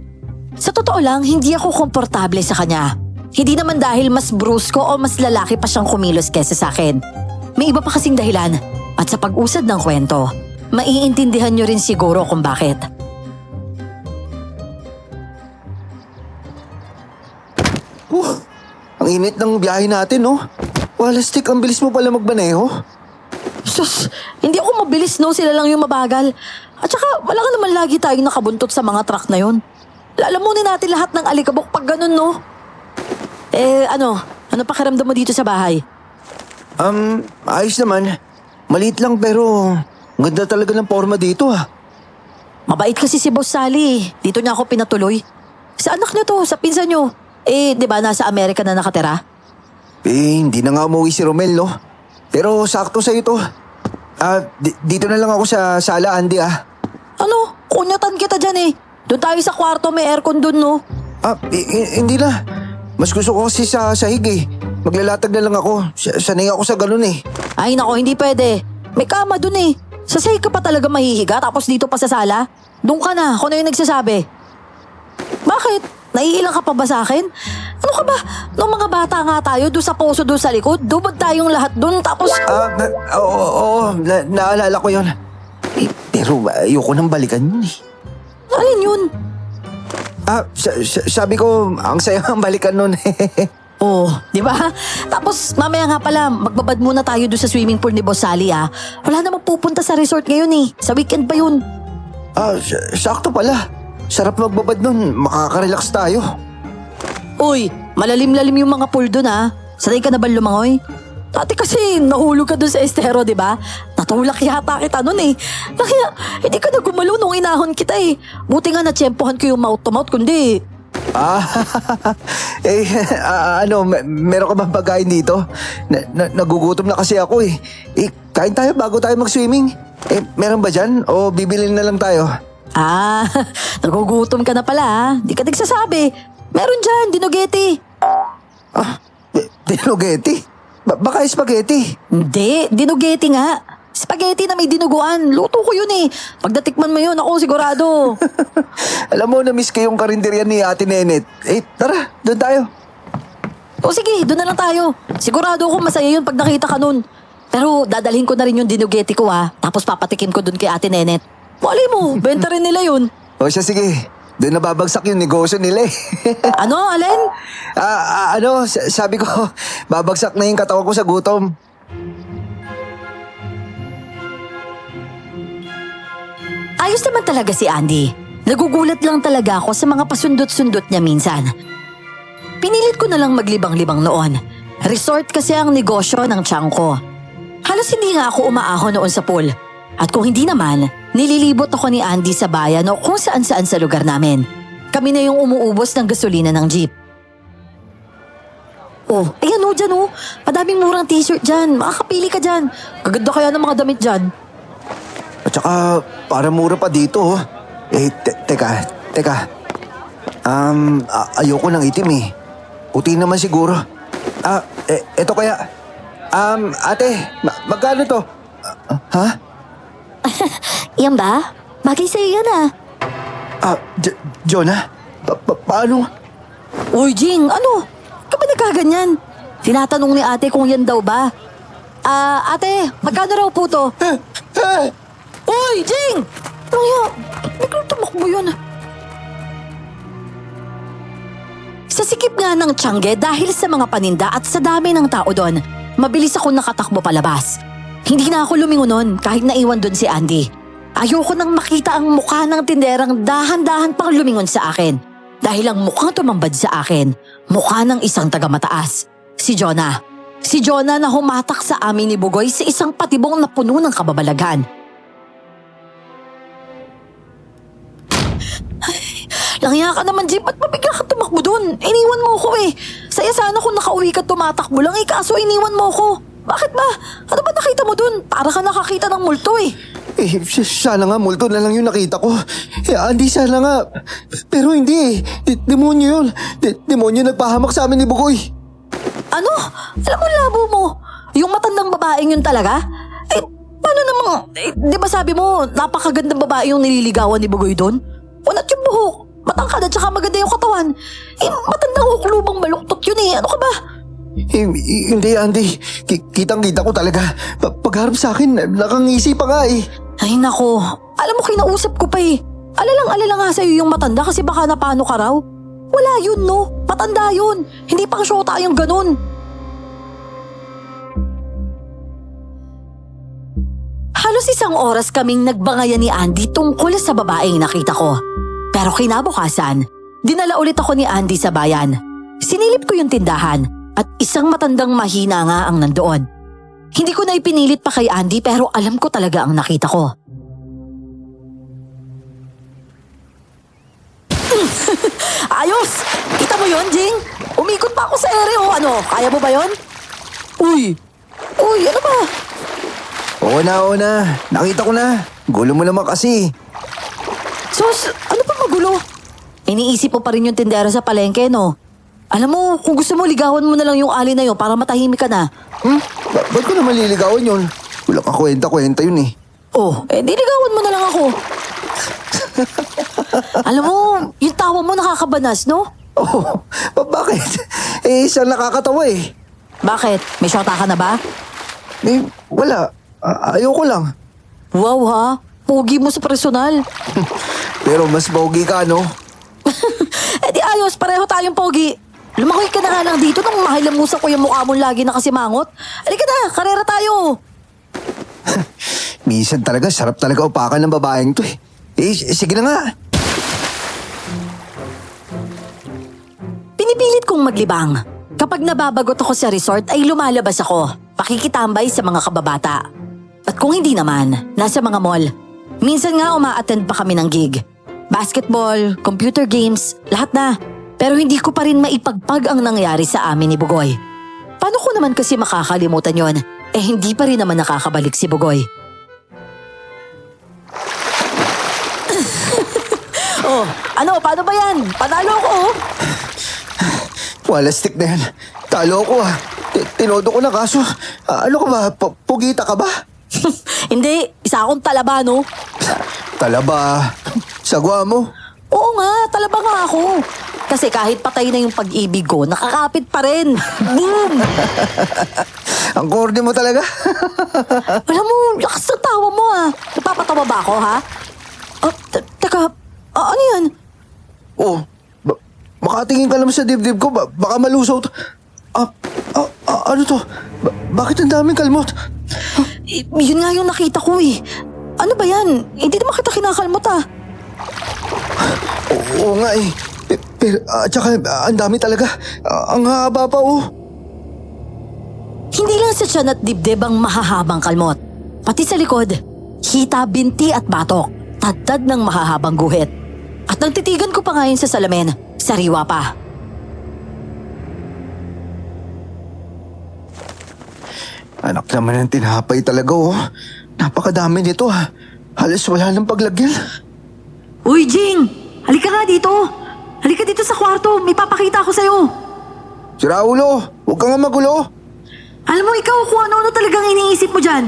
Sa totoo lang, hindi ako komportable sa kanya. Hindi naman dahil mas brusko o mas lalaki pa siyang kumilos kesa sa akin. May iba pa kasing dahilan. At sa pag-usad ng kwento, maiintindihan niyo rin siguro kung bakit. Ang init ng biyahe natin, no? Walastik, ang bilis mo pala magbaneho. Sus, hindi ako mabilis, no? Sila lang yung mabagal. At saka, wala ka naman lagi tayong nakabuntot sa mga truck na yun. Lalamunin natin lahat ng alikabok pag ganun, no? Ano pakiramdam mo dito sa bahay? Ayos naman. Maliit lang pero ganda talaga ng forma dito, ah. Mabait kasi si Boss Sally. Dito niya ako pinatuloy. Sa anak niya to, sa pinsan niyo. Di ba nasa Amerika na nakatira? Hindi na nga umuwi si Romel, no? Pero sakto sa'yo to. Dito na lang ako sa sala, Andy, ah. Ano? Kunyatan kita dyan Doon tayo sa kwarto, may aircon doon, no? Hindi na. Mas gusto ko kasi sa sahig, eh. Maglalatag na lang ako. Sanay ako sa ganun, eh. Ay nako, hindi pwede. May kama doon Sa sahig ka pa talaga mahihiga tapos dito pa sa sala? Doon ka na, kung ano yung nagsasabi. Bakit? Naiilang ka pa ba sa akin? Ano ka ba? Nung mga bata nga tayo, doon sa poso doon sa likod, dubad tayong lahat doon tapos... Oo, naalala ko yun. Pero ayoko nang balikan yun, eh. Alin yun? Sabi ko, ang saya ang balikan nun. Oh, di ba? Tapos mamaya nga pala, magbabad muna tayo doon sa swimming pool ni Boss Sally Wala namang pupunta sa resort ngayon Sa weekend pa yun. Sakto pala. Sarap magbabad nun. Makaka-relax tayo. Uy, malalim-lalim yung mga pool doon Sanay ka na ba lumangoy? Dati kasi nahulog ka doon sa estero, di ba? Natulak yata kita noon Kaya hindi ka na gumalaw nung inahon kita Buti nga natsyempohan ko yung mouth to mouth, kundi... Meron ka bang pagkain dito? Nagugutom na kasi ako, eh. Kain tayo bago tayo mag-swimming. Meron ba dyan? O bibilin na lang tayo? Nagugutom ka na pala Di ka nagsasabi. Meron dyan, dinogeti. Dinogeti? Baka spaghetti. Hindi, dinogeti nga. Spaghetti na may dinuguan. Luto ko yun Pagdatikman mo yun, ako sigurado. Alam mo, na-miss ko yung karinderya ni Ate Nenet. Tara, doon tayo. O sige, doon na lang tayo. Sigurado ako masaya yun pag nakita ka nun. Pero dadalhin ko na rin yung dinugeti ko Tapos papatikim ko doon kay Ate Nenet. Malay mo, benta rin nila yun. O siya, sige. Doon nababagsak yung negosyo nila, eh. Ano, Alin? Sabi ko, babagsak na yung katawan ko sa gutom. Ayos naman talaga si Andy. Nagugulat lang talaga ako sa mga pasundot-sundot niya minsan. Pinilit ko na lang maglibang-libang noon. Resort kasi ang negosyo ng tiyang ko. Halos hindi nga ako umaahon noon sa pool. At kung hindi naman, nililibot ako ni Andy sa bayan o kung saan-saan sa lugar namin. Kami na yung umuubos ng gasolina ng jeep. Oh, ayan dyan Madaming murang t-shirt dyan. Makakapili ka dyan. Gaganda kaya ng mga damit dyan. At saka, para mura pa dito, Teka. Ayoko ng itim, eh. Puti naman siguro. Eto kaya. Ate, magkano to? Ha? Yan ba? Bagay sa'yo yan Jonah? Paano? Uy, Jing, ano? Ka ba nagkaganyan? Tinatanong ni ate kung yan daw ba? Ate, magkano raw po to? Uy, Jing! Biglang tumakbo yun. Sa sikip nga ng Tiangge dahil sa mga paninda at sa dami ng tao doon, mabilis ako nakatakbo palabas. Hindi na ako lumingon nun kahit naiwan doon si Andy. Ayoko nang makita ang mukha ng tinderang dahan-dahan pang lumingon sa akin. Dahil ang mukhang tumambad sa akin, mukha ng isang taga-mataas. Si Jonah. Si Jonah na humatak sa amin ni Bugoy sa isang patibong na puno ng kababalaghan. Langya ka naman, Jim. Ba't mabigla ka tumakbo doon? Iniwan mo ko Saya sana kung nakauwi ka tumatakbo lang kaso iniwan mo ko. Bakit ba? Ano ba nakita mo doon? Para ka nakakita ng multo Sana nga multo na lang yung nakita ko. Andy, sana nga. Pero hindi Demonyo yun. Demonyo nagpahamak sa amin ni Bugoy. Ano? Alam mo labo mo? Yung matandang babaeng yun talaga? Paano namang... di ba sabi mo, napakagandang babae yung nililigawan ni Bugoy doon? Unat yung buhok. Matangkad at saka maganda yung katawan. Matandang uklubang baluktot yun eh. Ano ka ba? Hindi, Andy. Kitang-kita ko talaga. Pagharap sa akin, nakangisi pa nga eh. Ay nako, alam mo kinausap ko pa eh. Alalang-alala nga sa'yo yung matanda kasi baka napano ka raw. Wala yun no, matanda yun. Hindi pang syota yung ganun. Halos isang oras kaming nagbangayan ni Andy tungkol sa babaeng nakita ko. Pero kinabukasan, dinala ulit ako ni Andy sa bayan. Sinilip ko yung tindahan at isang matandang mahina nga ang nandoon. Hindi ko na ipinilit pa kay Andy pero alam ko talaga ang nakita ko. Ayos! Kita mo yon, Jing? Umikot pa ako sa ere o ano? Kaya mo ba yon? Uy! Uy, ano ba? Oo na. Nakita ko na. Gulo mo naman kasi. Sus, ano pa magulo? Iniisip mo pa rin yung tindera sa palengke, no? Alam mo, kung gusto mo, ligawan mo na lang yung ali na yun para matahimik ka na. Ba't ko naman liligawan yun? Wala ka kwenta-kwenta yun eh. Oh, di ligawan mo na lang ako. Alam mo, yung tawa mo nakakabanas, no? Oh, bakit? Isang nakakatawa eh. Bakit? May syota ka na ba? Wala. Ayoko lang. Wow ha, pogi mo sa personal. Pero mas pogi ka, no? Di ayos, pareho tayong pogi. Lumakoy ka na nga lang dito nang mahilamusan ko yung mukha mo lagi nakasimangot. Halika na, karera tayo. Minsan talaga, sarap talaga upakan ng babaeng to eh. Sige na nga. Pinipilit kong maglibang. Kapag nababagot ako sa resort ay lumalabas ako, pakikitambay sa mga kababata. At kung hindi naman, nasa mga mall. Minsan nga uma-attend pa kami ng gig. Basketball, computer games, lahat na. Pero hindi ko pa rin maipagpag ang nangyari sa amin ni Bugoy. Paano ko naman kasi makakalimutan yon? Hindi pa rin naman nakakabalik si Bugoy. Oh, ano? Paano ba yan? Panalo ko oh. Walastik na yan. Talo ko ah. Tinodo ko na kaso. Ano ka ba? Pugita ka ba? Hindi, isa akong talaba no? Talaba. Sagwa mo. Oo nga, talaba nga ako. Kasi kahit patay na yung pag-ibig ko, nakakapit pa rin. Boom! Ang corny mo talaga. Alam mo, lakas ng tawa mo ah. Napapatawa ba ako ha? Teka, ano yan? Oh, makatingin ka naman sa dibdib ko. Baka malusaw to. Ano to? Bakit ang daming kalmot? Yun nga yung nakita ko eh. Ano ba yan? Hindi naman kita kinakalmot ah. Oo nga eh. Pero, tsaka, ang dami talaga. Ang haba pa oh. Hindi lang sa tiyan at dibdib ang mahahabang kalmot. Pati sa likod, hita, binti at batok, tadtad ng mahahabang guhit. At nang titigan ko pa ngayon sa salamin, sariwa pa. Anak naman ng tinapay talaga oh. Napakadami nito ha. Halos wala ng paglagyan. Uy, Jing! Halika nga dito! Halika dito sa kwarto, may papakita ako sa'yo. Si Raulo, huwag ka nga magulo. Alam mo ikaw kung ano-ano talagang iniisip mo dyan.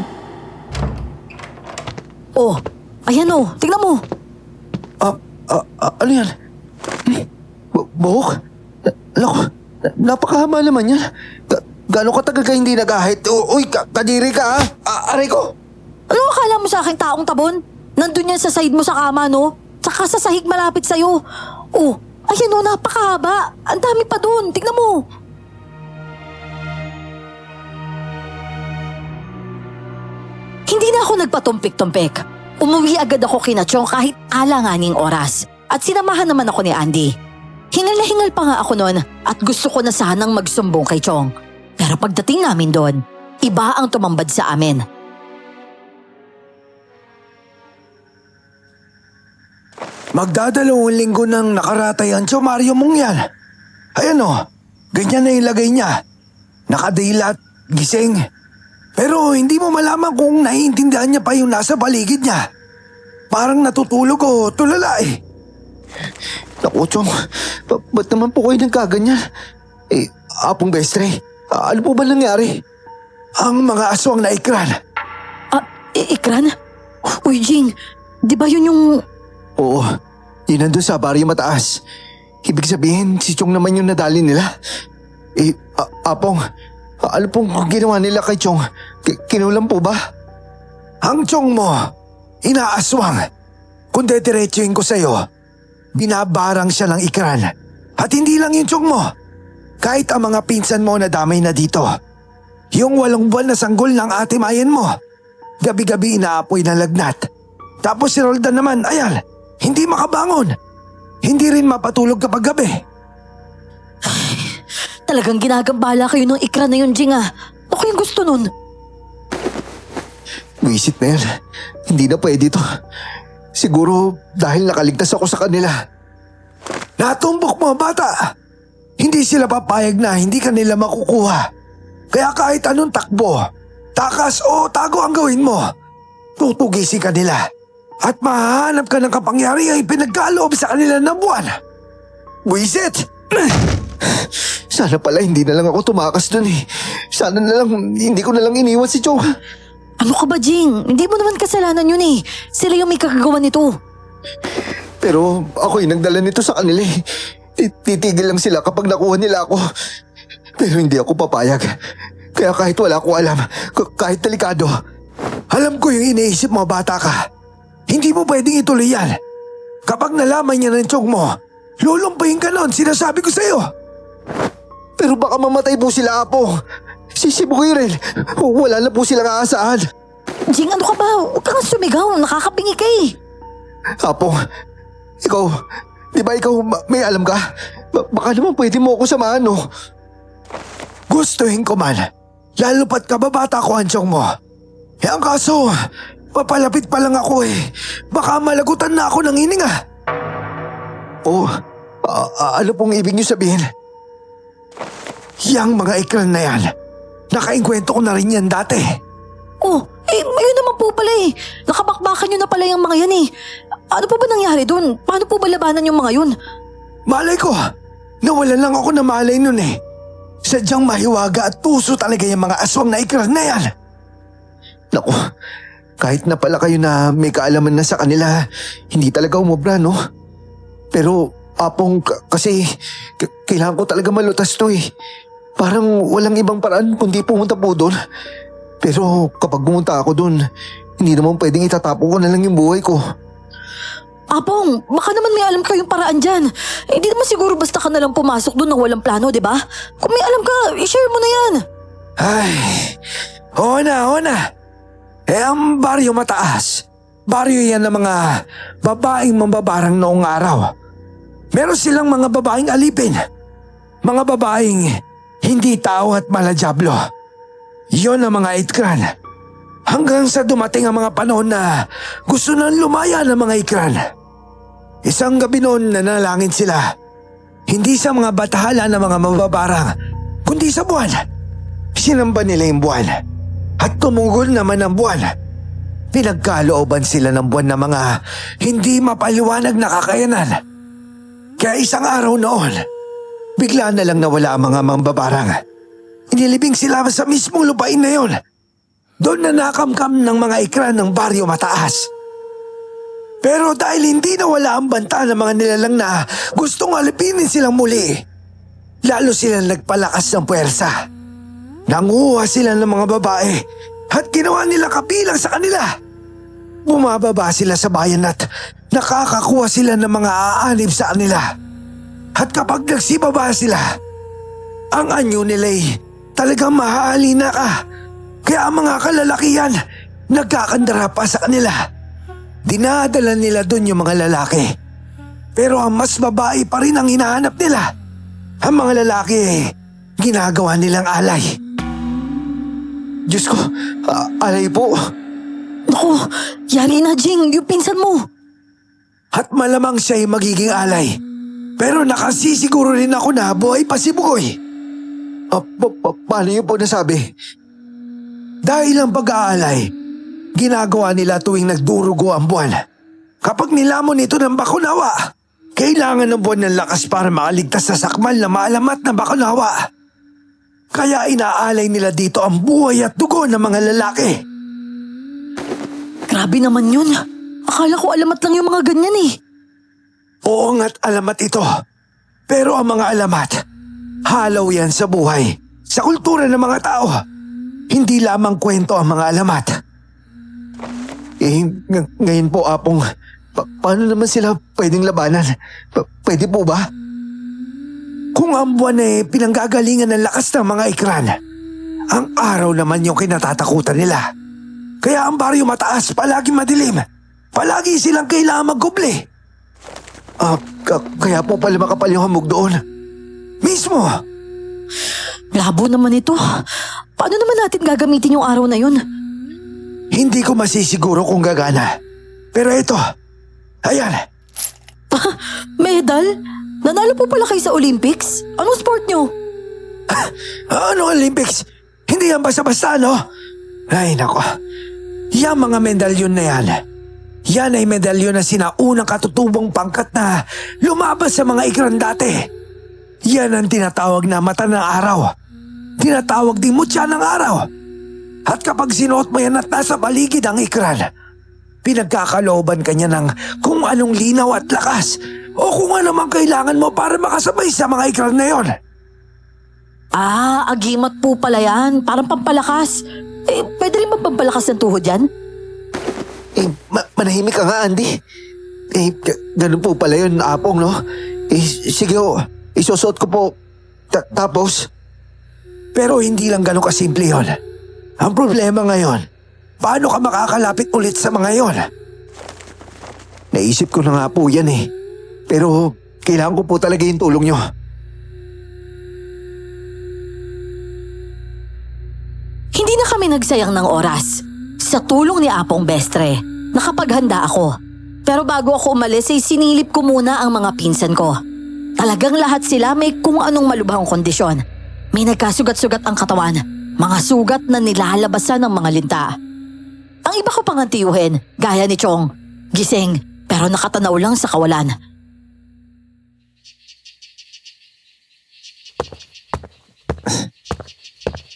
Oh, ayan oh, tingnan mo. Ano yan? Buhok? Naku, napakahaba naman yan. Gano'ng katagal ka hindi nag-ahit? Uy, kadiri ka ha? Aray ko! Ano akala mo sa aking taong tabon? Nandun yan sa side mo sa kama, no? Tsaka sa sahig malapit sa'yo. Oh, ayan oh, napakahaba. Ang dami pa dun, tingnan mo. Hindi na ako nagpatumpik-tumpik. Umuwi agad ako kina Chong kahit alanganing oras. At sinamahan naman ako ni Andy. Hingal na hingal pa nga ako noon at gusto ko na sanang magsumbong kay Chong. Pero pagdating namin doon, iba ang tumambad sa amin. Magdadalawang linggo nang nakaratay ang Mario mong yan. Ayan o, ganyan na ilagay niya. Nakadilat, gising. Pero hindi mo malaman kung naiintindihan niya pa yung nasa paligid niya. Parang natutulog o tulala eh. Naku, Chong, ba't naman po kayo nagkaganyan? Apong Bestre, ano po ba nangyari? Ang mga aswang na ikran. Ikran? Uy, Jing, di ba yun yung... Oo, Yun nandun sa baryo mataas. Ibig sabihin, si Chong naman yung nadali nila. Apong, ano pong ginawa nila kay Chong? Kinulam po ba? Ang Chong mo, inaaswang. Kung dediretsuin ko sa'yo, binabarang siya ng Ikran. At hindi lang yung Chong mo. Kahit ang mga pinsan mo na damay na dito. Yung 8 buwan na sanggol ng ate Mayan mo. Gabi-gabi inaapoy ng lagnat. Tapos si Roldan naman, ayan, hindi makabangon. Hindi rin mapatulog kapag gabi. Talagang ginagambala kayo ng Ikran na yun, Jing ah. Ako yung gusto nun. Wisit na yan. Hindi na pwede to. Siguro dahil nakaligtas ako sa kanila. Natumbok mo, bata. Hindi sila papayag na hindi ka nila makukuha. Kaya kahit anong takbo, takas o tago ang gawin mo, tutugisin ka nila. At mahahanap ka ng kapangyarihang ipinagkaloob sa kanila na buwan. Wisit! Sana pala hindi na lang ako tumakas dun eh. Sana na lang hindi ko na lang iniwan si Chong. Ano ka ba, Jing? Hindi mo naman kasalanan yun eh. Sila yung may kagagawa nito. Pero ako yung nagdala nito sa kanila eh. Titigil lang sila kapag nakuha nila ako. Pero hindi ako papayag. Kaya kahit wala ko alam, kahit delikado. Alam ko yung iniisip mo, bata ka. Hindi mo pwedeng ituloy yan. Kapag nalaman niya ng Chong mo, lulumpayin ka nun, sinasabi ko sa'yo. Pero baka mamatay po sila, Apo. Sisibukoy rin. Wala na po silang aasahan. Jing, ano ka ba? Huwag kang sumigaw. Nakakapingi ka eh. Apo, ikaw, di ba ikaw may alam ka? Baka naman pwede mo ako samahan, no? Gustuhin ko man. Lalo pat kababata ko ang Chong mo. Eh ang kaso, papalapit pa lang ako eh. Baka malagutan na ako ng hininga. Oh, ano pong ibig niyo sabihin? Yang mga Ikran na yan, nakainkwento ko na rin yan dati. Oh, ayun naman po pala eh. Nakabakbakan nyo na pala yung mga yan eh. Ano po ba nangyari dun? Paano po ba labanan yung mga yun? Malay ko, nawalan lang ako na malay nun eh. Sadyang mahiwaga at tuso talaga yung mga aswang na Ikran na yan. Naku, kahit na pala kayo na may kaalaman na sa kanila, hindi talaga umubra, no? Pero, Apong, kasi kailangan ko talaga malutas to eh. Parang walang ibang paraan kundi pumunta po doon. Pero kapag pumunta ako doon, hindi naman pwedeng itatapon ko na lang yung buhay ko. Apong, baka naman may alam kayong paraan dyan. Hindi naman siguro basta ka nalang pumasok doon ng walang plano, di ba? Kung may alam ka, i-share mo na yan. Ay, oo na. Eh ang baryo mataas. Baryo yan ng mga babaeng mambabarang noong araw. Meron silang mga babaeng alipin. Mga babaeng hindi tao at maladyablo. Yon ang mga Ikran. Hanggang sa dumating ang mga panahon na gusto nang lumaya ng mga Ikran. Isang gabi noon nanalangin sila. Hindi sa mga batahala ng mga mababarang, kundi sa buwan. Sinamba nila yung buwan. At tumugol naman ang buwan. Pinagkalooban sila ng buwan na mga hindi mapaliwanag na kakayanan. Kaya isang araw noon, bigla na lang nawala ang mga mambabarang. Inilibing sila sa mismong lupain na yon. Doon na nakamkam ng mga Ikran ng baryo mataas. Pero dahil hindi nawala ang banta ng mga nilalang na gustong alipinin silang muli, lalo silang nagpalakas ng puwersa. Nanguha sila ng mga babae at ginawa nila kabilang sa kanila. Bumababa sila sa bayan at nakakakuha sila ng mga aanib sa kanila. At kapag nagsibaba sila, ang anyo nila'y talagang mahalina ka. Kaya ang mga kalalakihan nagkakandara pa sa kanila. Dinadala nila doon yung mga lalaki. Pero ang mas babae pa rin ang hinahanap nila. Ang mga lalaki ginagawa nilang alay. Diyos ko, alay po. Naku, yari na, Jing, yung pinsan mo. At malamang siya'y magiging alay. Pero nakasisiguro rin ako na buhay pa si Bugoy. Paano niyo po nasabi? Dahil ang pag-aalay, ginagawa nila tuwing nagdurugo ang buwan. Kapag nilamon ito ng bakunawa, kailangan ng buwan ng lakas para makaligtas sa sakmal na maalamat na bakunawa. Kaya inaalay nila dito ang buhay at dugo ng mga lalaki. Grabe naman yun. Akala ko alamat lang yung mga ganyan eh. Oo nga't alamat ito. Pero ang mga alamat, halaw yan sa buhay, sa kultura ng mga tao. Hindi lamang kwento ang mga alamat. Ngayon po, Apong, paano naman sila pwedeng labanan? Pwede po ba? Kung ang buwan pinanggagalingan ng lakas ng mga ikran, ang araw naman yung kinatatakutan nila. Kaya ang baryo mataas palagi madilim. Palagi silang kailangan magkubli. Kaya po pala makapal yung hamog doon. Mismo! Labo naman ito. Paano naman natin gagamitin yung araw na yun? Hindi ko masisiguro kung gagana. Pero ito, ayan. Medal? Nanalo po pala kayo sa Olympics? Anong sport nyo? Ano Olympics? Hindi yan basta-basta, no? Ay, nako. Yang mga medalyon na yan. Yan ay medalyon na sinaunang katutubong pangkat na lumabas sa mga ikran dati. Yan ang tinatawag na mata ng araw. Tinatawag ding mutya ng araw. At kapag sinuot mo yan at nasa paligid ang ikran, pinagkakalooban ka niya ng kung anong linaw at lakas o kung ano mang kailangan mo para makasabay sa mga ikran na yon. Agimat po pala yan. Parang pampalakas. Pwede rin ba pampalakas ng tuhod yan? Manahimik ka nga, Andy. Ganun po pala yun, Apong, no? Sige, isusuot ko po. Tapos? Pero hindi lang ganun kasimple yon. Ang problema ngayon, paano ka makakalapit ulit sa mga yon? Naisip ko na nga po yan Pero kailangan ko po talaga yung tulong nyo. Hindi na kami nagsayang ng oras. Sa tulong ni Apong Bestre, nakapaghanda ako. Pero bago ako umalis ay sinilip ko muna ang mga pinsan ko. Talagang lahat sila may kung anong malubhang kondisyon. May nagkasugat-sugat ang katawan, mga sugat na nilalabasan ng mga linta. Ang iba ko pang antiyuhin, gaya ni Chong, gising pero nakatanaw lang sa kawalan.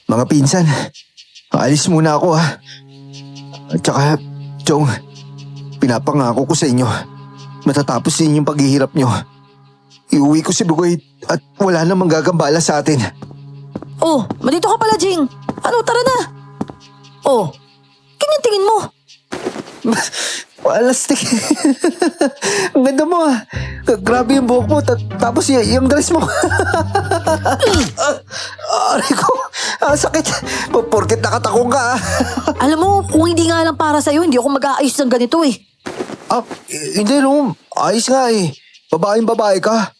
Mga pinsan, aalis muna ako At saka, Chong, pinapangako ko sa inyo, matatapos din yung paghihirap nyo. Iuwi ko si Bugoy at wala namang gagambala sa atin. Oh, malito ka pala, Jing. Ano, tara na. Oh, tingin mo. Palastik. Ang ganda mo Grabe yung buhok mo. Tapos yung dress mo. Aray ko. Sakit. Porket nakatakong ka Alam mo, kung hindi nga lang para sa'yo, hindi ako mag-aayos ng ganito Hindi no. Ayos nga Babaeng babae ka.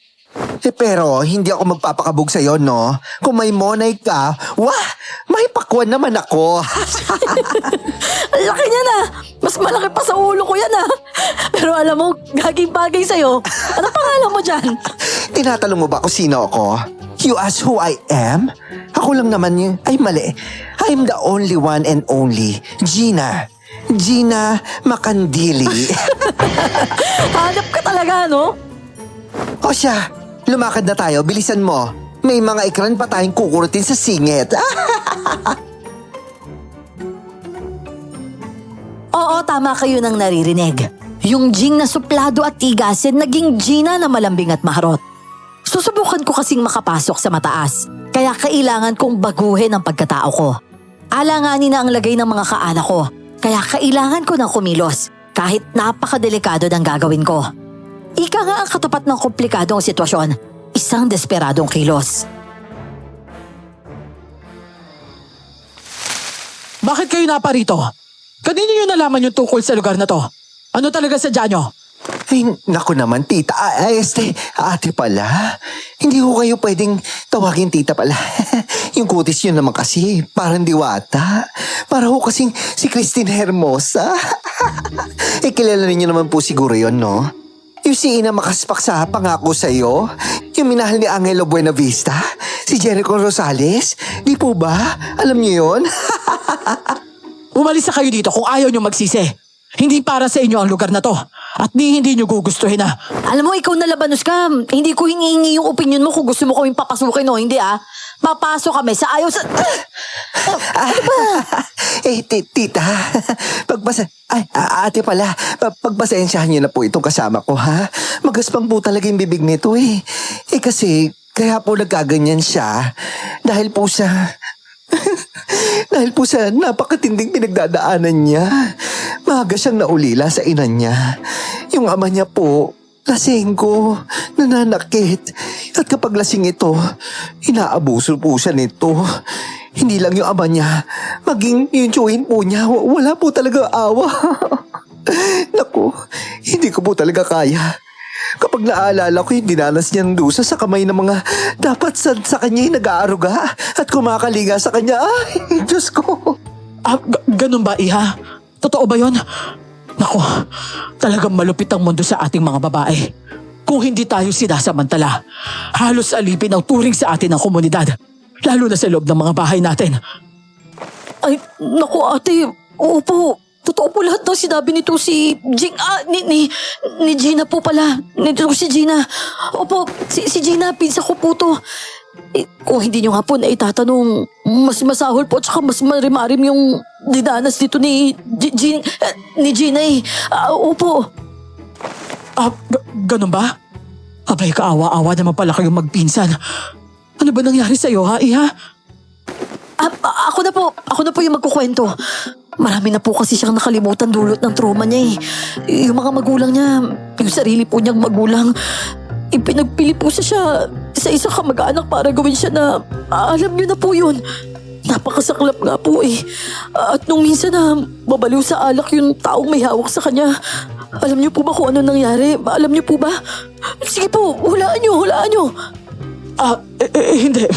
Pero hindi ako magpapakabog sa'yo, no? Kung may monay ka, may pakwan naman ako. Ang laki niya na. Mas malaki pa sa ulo ko yan Pero alam mo, gaging bagay sa'yo. Ano pangalan mo dyan? Tinatanong mo ba kung sino ako? You ask who I am? Ako lang naman ay mali. I'm the only one and only Gina. Gina Makandili. Hanap ka talaga, no? O siya, lumakad na tayo. Bilisan mo. May mga ikran pa tayong kukurutin sa singit. Oo, tama kayo nang naririnig. Yung Jing na suplado at tigasin, naging Gina na malambing at maharot. Susubukan ko kasing makapasok sa mataas, kaya kailangan kong baguhin ang pagkatao ko. Alanganin na ang lagay ng mga kaanak ko, kaya kailangan ko ng kumilos, kahit napakadelikado ng gagawin ko. Ika nga ang katapat ng komplikadong sitwasyon, isang desperadong kilos. Bakit kayo naparito? Kanino nyo nalaman yung tungkol sa lugar na to? Ano talaga sadya nyo? Ay, naku naman, tita. Ate pala. Hindi ko kayo pwedeng tawagin tita pala. Yung kutis yun naman kasi, parang diwata. Para ho kasing si Christine Hermosa. Kilala niyo naman po siguro yun, no? Yung si Ina Makaspak sa pangako sa'yo. Yung minahal ni Angelo Buenavista. Si Jericho Rosales. Di po ba? Alam niyo yun? Umalis na kayo dito kung ayaw nyo magsisi. Hindi para sa inyo ang lugar na to. At hindi nyo gugustuhin Alam mo, ikaw na labanos ka. Hindi ko hinihingi yung opinion mo kung gusto mo kaming papasukin o hindi Papasok kami sa ayaw sa... Tita, ate pala, pagpasensyahan niyo na po itong kasama ko, ha? Magaspang po talaga yung bibig nito, eh. Kasi, kaya po nagkaganyan siya. Dahil po sa... dahil po sa napakatinding pinagdadaanan niya. Maaga siyang naulila sa ina niya. Yung ama niya po, lasenggo, nananakit. At kapag lasing ito, inaabuso po siya nito. Hindi lang yung ama niya, maging yung tiyuhin po niya, wala po talaga awa. Naku, hindi ko po talaga kaya. Kapag naalala ko yung dinanas niyang dusa sa kamay ng mga dapat sa kanya nag-aaruga at kumakalinga sa kanya, ay, Diyos ko. Ganun ba, Iha? Totoo ba yon? Naku, talagang malupit ang mundo sa ating mga babae. Kung hindi tayo sinasamantala, halos alipin ang turing sa atin ng komunidad. Lalo na sa loob ng mga bahay natin. Ay, naku ate, oo po. Totoo po lahat ng sinabi nito si Jing, ni Gina po pala. Nito si Gina. Opo, si Gina, pinsa ko po to. Kung hindi nyo nga po na itatanong, mas masahol po at saka mas marimarim yung dinanas dito ni Gina eh. Opo. Ganun ba? Abay, kaawa-awa naman pala kayong magpinsan. Ano ba nangyari sa'yo, ha, Iha? Ako na po yung magkukwento. Marami na po kasi siyang nakalimutan dulot ng trauma niya eh. Yung mga magulang niya, yung sarili po niyang magulang, ipinagpili po siya sa isang kamag-anak para gawin siya na, alam niyo na po yun. Napakasaklap nga po eh. At nung minsan na babaliw sa alak yung taong may hawak sa kanya, alam niyo po ba kung ano nangyari? Alam niyo po ba? Sige po, hulaan niyo. Hindi.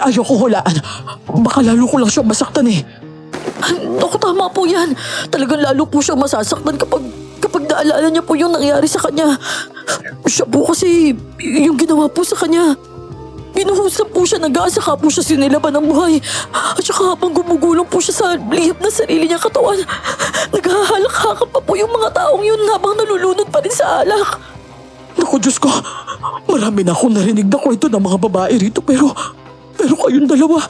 Ayoko hulaan. Baka lalo ko lang siyang masaktan eh. Naku, tama po yan. Talagang lalo po siya masasaktan kapag naalala niya po yung nangyari sa kanya. Siya po kasi, yung ginawa po sa kanya, binuhusan po siya, nag-aasaka po siya sinilaban ng buhay. At saka habang gumugulong po siya sa lihap na sarili niya katawan, naghahalak-hakap pa po yung mga taong yun habang nalulunod pa rin sa alak. Naku, Diyos ko. Marami na akong narinig na kwento ng mga babae rito pero kayong dalawa,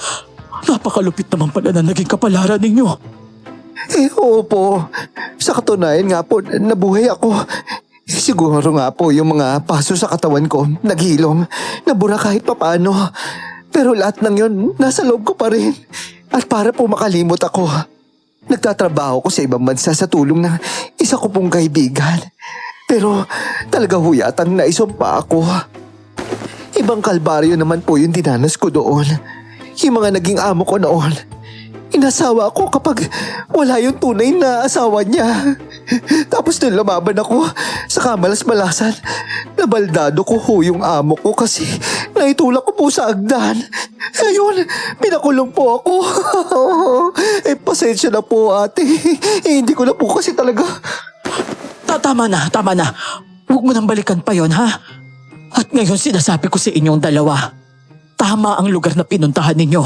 napakalupit naman pala na naging kapalaran ninyo. Oo po. Sa katunayan nga po, nabuhay ako. Siguro nga po yung mga paso sa katawan ko, naghilom, nabura kahit papano. Pero lahat ng yun, nasa loob ko pa rin. At para po makalimot ako, nagtatrabaho ko sa ibang bansa sa tulong ng isa ko pong kaibigan. Pero talaga huyatang naisumpa ako. Ibang kalbaryo naman po yung dinanas ko doon. Yung mga naging amo ko noon. Inasawa ako kapag wala yung tunay na asawa niya. Tapos nung lumaban ako sa kamalas-malasan, nabaldado ko ho yung amo ko kasi naitulak ko po sa agdan. Ayun, pinakulong po ako. Pasensya na po ate. Hindi ko na po kasi talaga... Tama na. Huwag mo nang balikan pa yon, ha? At ngayon sinasabi ko sa inyong dalawa, tama ang lugar na pinuntahan ninyo.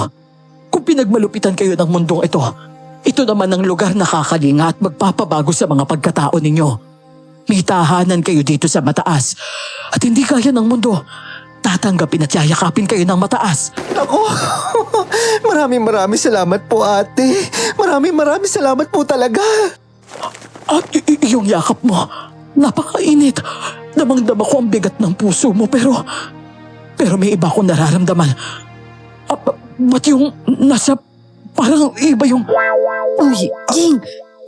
Kung pinagmalupitan kayo ng mundong ito naman ang lugar na kakalinga at magpapabago sa mga pagkatao ninyo. May tahanan kayo dito sa mataas at hindi kaya ng mundo. Tatanggapin at yayakapin kayo ng mataas. Ako, maraming salamat po ate. Maraming salamat po talaga. At yung yakap mo, napakainit. Damang-dama ko ang bigat ng puso mo pero may iba akong nararamdaman. Ba't yung nasa parang iba yung... Uy, Jing,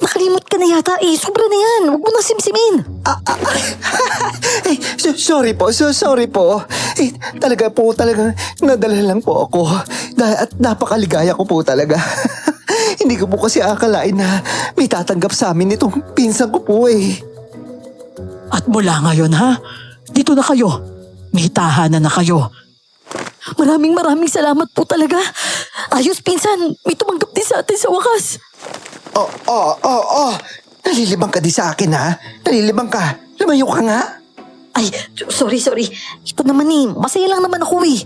nakalimot ka na yata eh. Sobra na yan. Huwag mo nang simsimin. Sorry po. Talagang nadala lang po ako. At napakaligaya ko po talaga. Hindi ko po kasi akalain na may tatanggap sa amin itong pinsan ko po eh. At mula ngayon ha, dito na kayo. May tahanan na kayo. Maraming salamat po talaga. Ayos, pinsan. May tumanggap din sa atin sa wakas. Nalilibang ka di sa akin ha. Nalilibang ka. Lumayo ka nga. Ay, sorry. Ito naman eh. Masaya lang naman ako eh.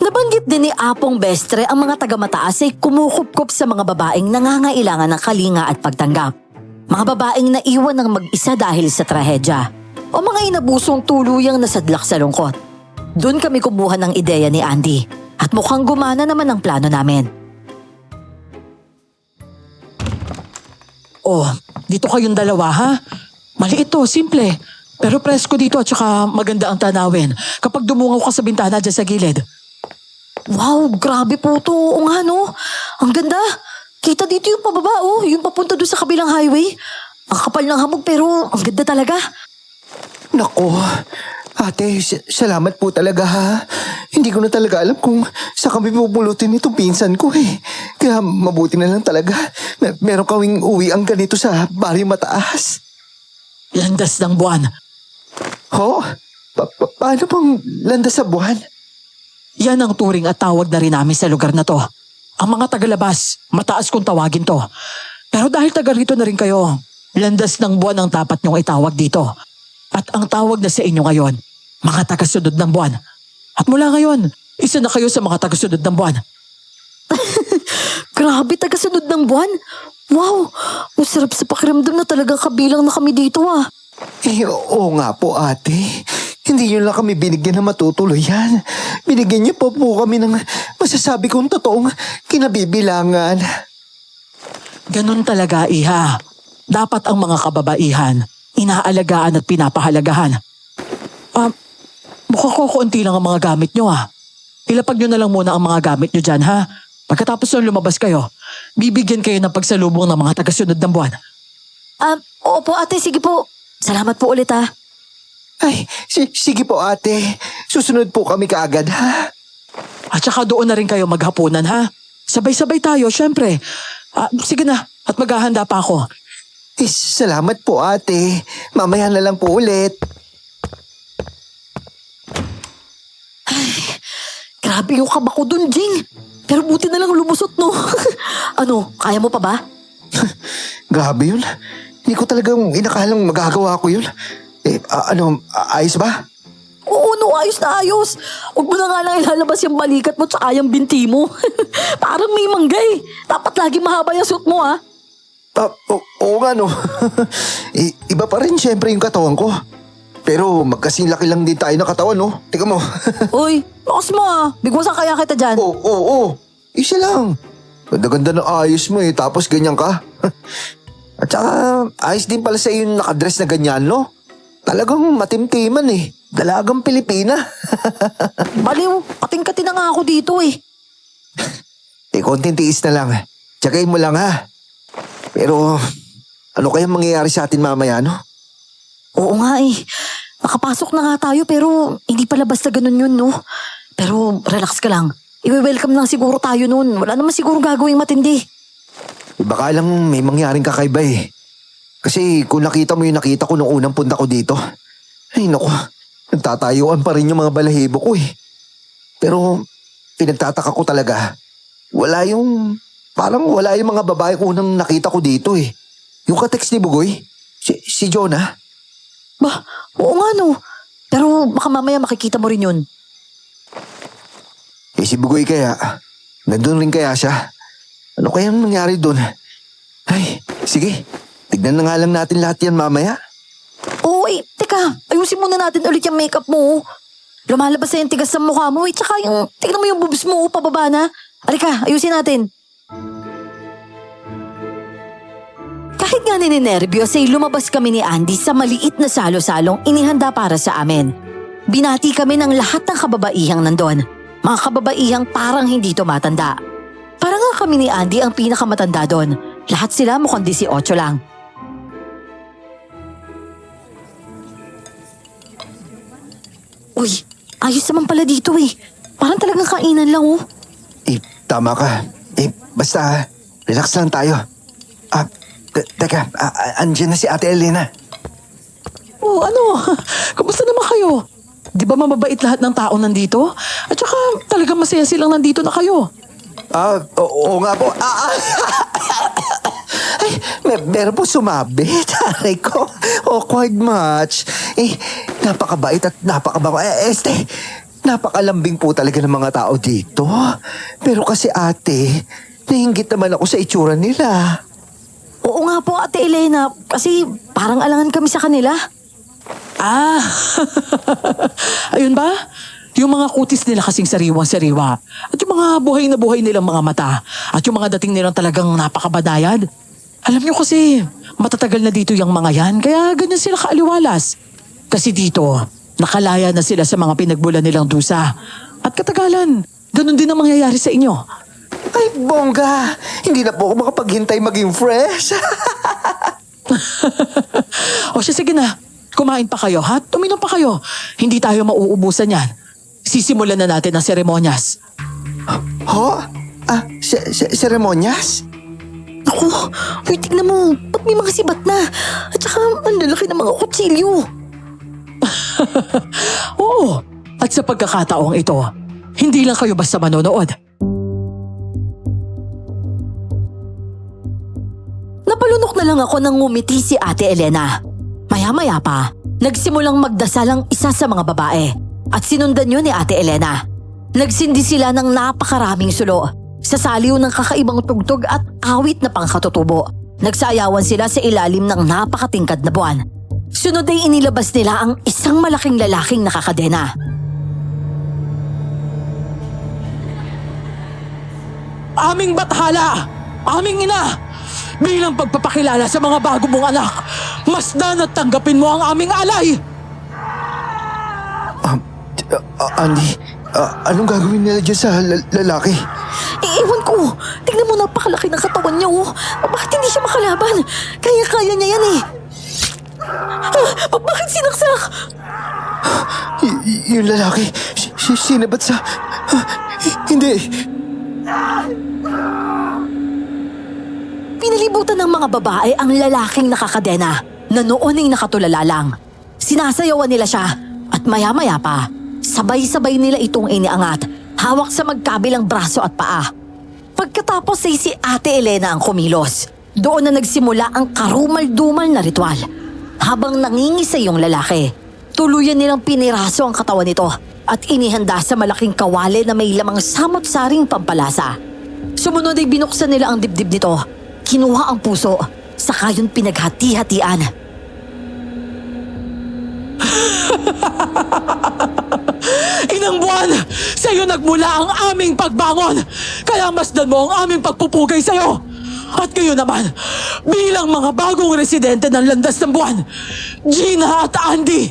Nabanggit din ni Apong Bestre ang mga taga-mataas ay kumukupkup sa mga babaeng nangangailangan ng kalinga at pagtanggap. Mga babaeng naiwan ng mag-isa dahil sa trahedya. o mga inabusong tuluyang nasadlak sa lungkot. Doon kami kumuha ng ideya ni Andy at mukhang gumana naman ang plano namin. Oh, dito kayong dalawa ha? Maliit to, simple. Pero presko dito at saka maganda ang tanawin kapag dumungaw ka sa bintana dyan sa gilid. Wow, grabe po to. Oo nga no. Ang ganda. Kita dito yung pababa oh, yung papunta doon sa kabilang highway. Ang kapal ng hamog pero ang ganda talaga. Nako, ate, salamat po talaga ha. Hindi ko na talaga alam kung sa kami pupulutin itong pinsan ko eh. Kaya mabuti na lang talaga. Meron kaming uwi ang ganito sa baryo mataas. Landas ng buwan. Ho? Paano pang landas sa buwan? Yan ang turing at tawag na rin namin sa lugar na to. Ang mga tagalabas, mataas kung tawagin to. Pero dahil taga rito na rin kayo, landas ng buwan ang dapat niyong itawag dito. At ang tawag na sa inyo ngayon, mga tagasunod ng buwan. At mula ngayon, isa na kayo sa mga tagasunod ng buwan. Grabe, tagasunod ng buwan. Wow, ang sarap sa pakiramdam na talagang kabilang na kami dito ah. Eh, oo nga po ate. Hindi nyo lang kami binigyan ng matutuluyan. Binigyan niyo pa po kami ng masasabi kong totoong kinabibilangan. Ganun talaga, iha. Dapat ang mga kababaihan, inaalagaan at pinapahalagahan. Mukhang kukunti lang ang mga gamit nyo ah. Ilapag nyo na lang muna ang mga gamit nyo dyan ha. Pagkatapos nung lumabas kayo, bibigyan kayo ng pagsalubong ng mga tagasunod ng buwan. Opo ate, sige po. Salamat po ulit ah. Ay, sige po ate. Susunod po kami kaagad ha. At saka doon na rin kayo maghapunan ha. Sabay-sabay tayo, syempre. Sige na, at maghahanda pa ako. Eh, salamat po ate. Mamaya na lang po ulit. Grabe yung kaba ko dun, Jing. Pero buti na lang lumusot, no? Ano, kaya mo pa ba? Grabe yun. Hindi ko talagang inakalang magagawa ko yun. Eh, ayos ba? Oo, no, ayos na ayos. Huwag mo na nga lang ilalabas yung balikat mo tsaka yung binti mo. Parang may manggay. Dapat lagi mahaba yung suit mo, ah. Oo nga no. Iba pa rin syempre yung katawan ko. Pero magkasing laki lang din tayo ng katawan, no? Tika mo. Uy, lakas mo ah. Bigwasan kaya kita dyan. Oo. Isa lang. Ganda-ganda ng ayos mo eh, tapos ganyan ka. At saka, ayos din pala sa iyo yung nakadress na ganyan, no? Talagang matimtiman eh. Dalagang Pilipina. Baliw, kating-kati na nga ako dito eh. Konting tiis na lang. Tsagain mo lang ha. Pero, ano kayang mangyayari sa atin mamaya, no? Oo nga eh. Nakapasok na nga tayo pero hindi pala basta ganun yun, no? Pero relax ka lang. I-welcome lang siguro tayo nun. Wala naman siguro gagawing matindi. Baka lang may mangyaring kakaiba eh. Kasi kung nakita mo yung nakita ko nung unang punta ko dito, ay naku, nagtatayuan pa rin yung mga balahibo ko eh. Pero pinagtataka ko talaga, parang wala yung mga babae unang nakita ko dito eh. Yung ka-text ni Bugoy, si Jonah. Bah, oo nga no. Pero baka mamaya makikita mo rin yun. Eh si Bugoy kaya, nandun rin kaya siya. Ano kayang nangyari doon? Ay, sige, tignan na nga lang natin lahat yan mamaya. Oo eh, teka, ayusin muna natin ulit yung makeup mo. Lumalabas na yung tigas sa mukha mo. Tsaka yung, tignan mo yung boobs mo, pababa na. Halika, ayusin natin. Kahit nga nininervyos ay lumabas kami ni Andy sa maliit na salo-salong inihanda para sa amin. Binati kami ng lahat ng kababaihang nandun. Mga kababaihang parang hindi tumatanda. Parang nga kami ni Andy ang pinakamatanda doon. Lahat sila mukhang 18 lang. Uy, ayos naman pala dito eh. Parang talagang kainan lang oh. Eh, tama ka. Basta, relax lang tayo. Teka, andyan na si Ate Elena. Oh, ano? Kamusta naman kayo? Di ba mababait lahat ng tao nandito? At saka talagang masaya silang nandito na kayo. Oo nga po. Ay, meron po sumabit. Aray ko, awkward much. Napakabait at napakabawa. Napakalambing po talaga ng mga tao dito. Pero kasi ate, nainggit naman ako sa itsura nila. Oo nga po Ate Elena, kasi parang alangan kami sa kanila. Ah, ayun ba? Yung mga kutis nila kasing sariwang-sariwa. At yung mga buhay na buhay nilang mga mata. At yung mga dating nilang talagang napakabanayad. Alam nyo kasi, matatagal na dito yung mga yan, kaya ganyan sila kaaliwalas. Kasi dito, nakalaya na sila sa mga pinagbulan nilang dusa. At katagalan, ganun din ang mangyayari sa inyo. Ay, bongga! Hindi na po ako makapaghintay maging fresh. O siya, sige na. Kumain pa kayo, ha? Tuminom pa kayo. Hindi tayo mauubusan yan. Sisimulan na natin ang seremonyas. Ho? Seremonyas? Ako, uy, tignan mo. Ba't may mga sibat na? At saka, ang lalaki ng mga kutsilyo. Oo. At sa pagkakataong ito, hindi lang kayo basta manonood. Napalunok na lang ako nang ngumiti si Ate Elena. Maya-maya pa, nagsimulang magdasal ang isa sa mga babae at sinundan yun ni Ate Elena. Nagsindi sila ng napakaraming sulo sa saliw ng kakaibang tugtog at awit na pangkatutubo. Nagsayawan sila sa ilalim ng napakatingkad na buwan. Sunod ay inilabas nila ang isang malaking lalaking nakakadena. Aming bathala! Aming ina! Bilang pagpapakilala sa mga bago mong anak, masdan at tanggapin mo ang aming alay! Andy, anong gagawin nila dyan sa lalaki? Ewan ko, tignan mo napakalaki ng katawan niya oh. Bakit hindi siya makalaban? Kaya-kaya niya yan eh. Bakit sinaksak? Yung lalaki, sinabat sa... Hindi. Pinalibutan ng mga babae ang lalaking nakakadena na noon ay nakatulala lang. Sinasayawan nila siya at maya-maya pa, sabay-sabay nila itong iniangat, hawak sa magkabilang braso at paa. Pagkatapos ay si Ate Elena ang kumilos. Doon na nagsimula ang karumal-dumal na ritual. Habang nangingisay yung lalaki, tuluyan nilang piniraso ang katawan nito at inihanda sa malaking kawali na may lamang samot-saring pampalasa. Sumunod ay binuksan nila ang dibdib nito. Kinuha ang puso, saka yun pinaghati-hatian. Inang buwan! Sa'yo nagmula ang aming pagbangon! Kaya masdan mo ang aming pagpupugay sa'yo! At kayo naman, bilang mga bagong residente ng Landas ng Buwan, Gina at Andy!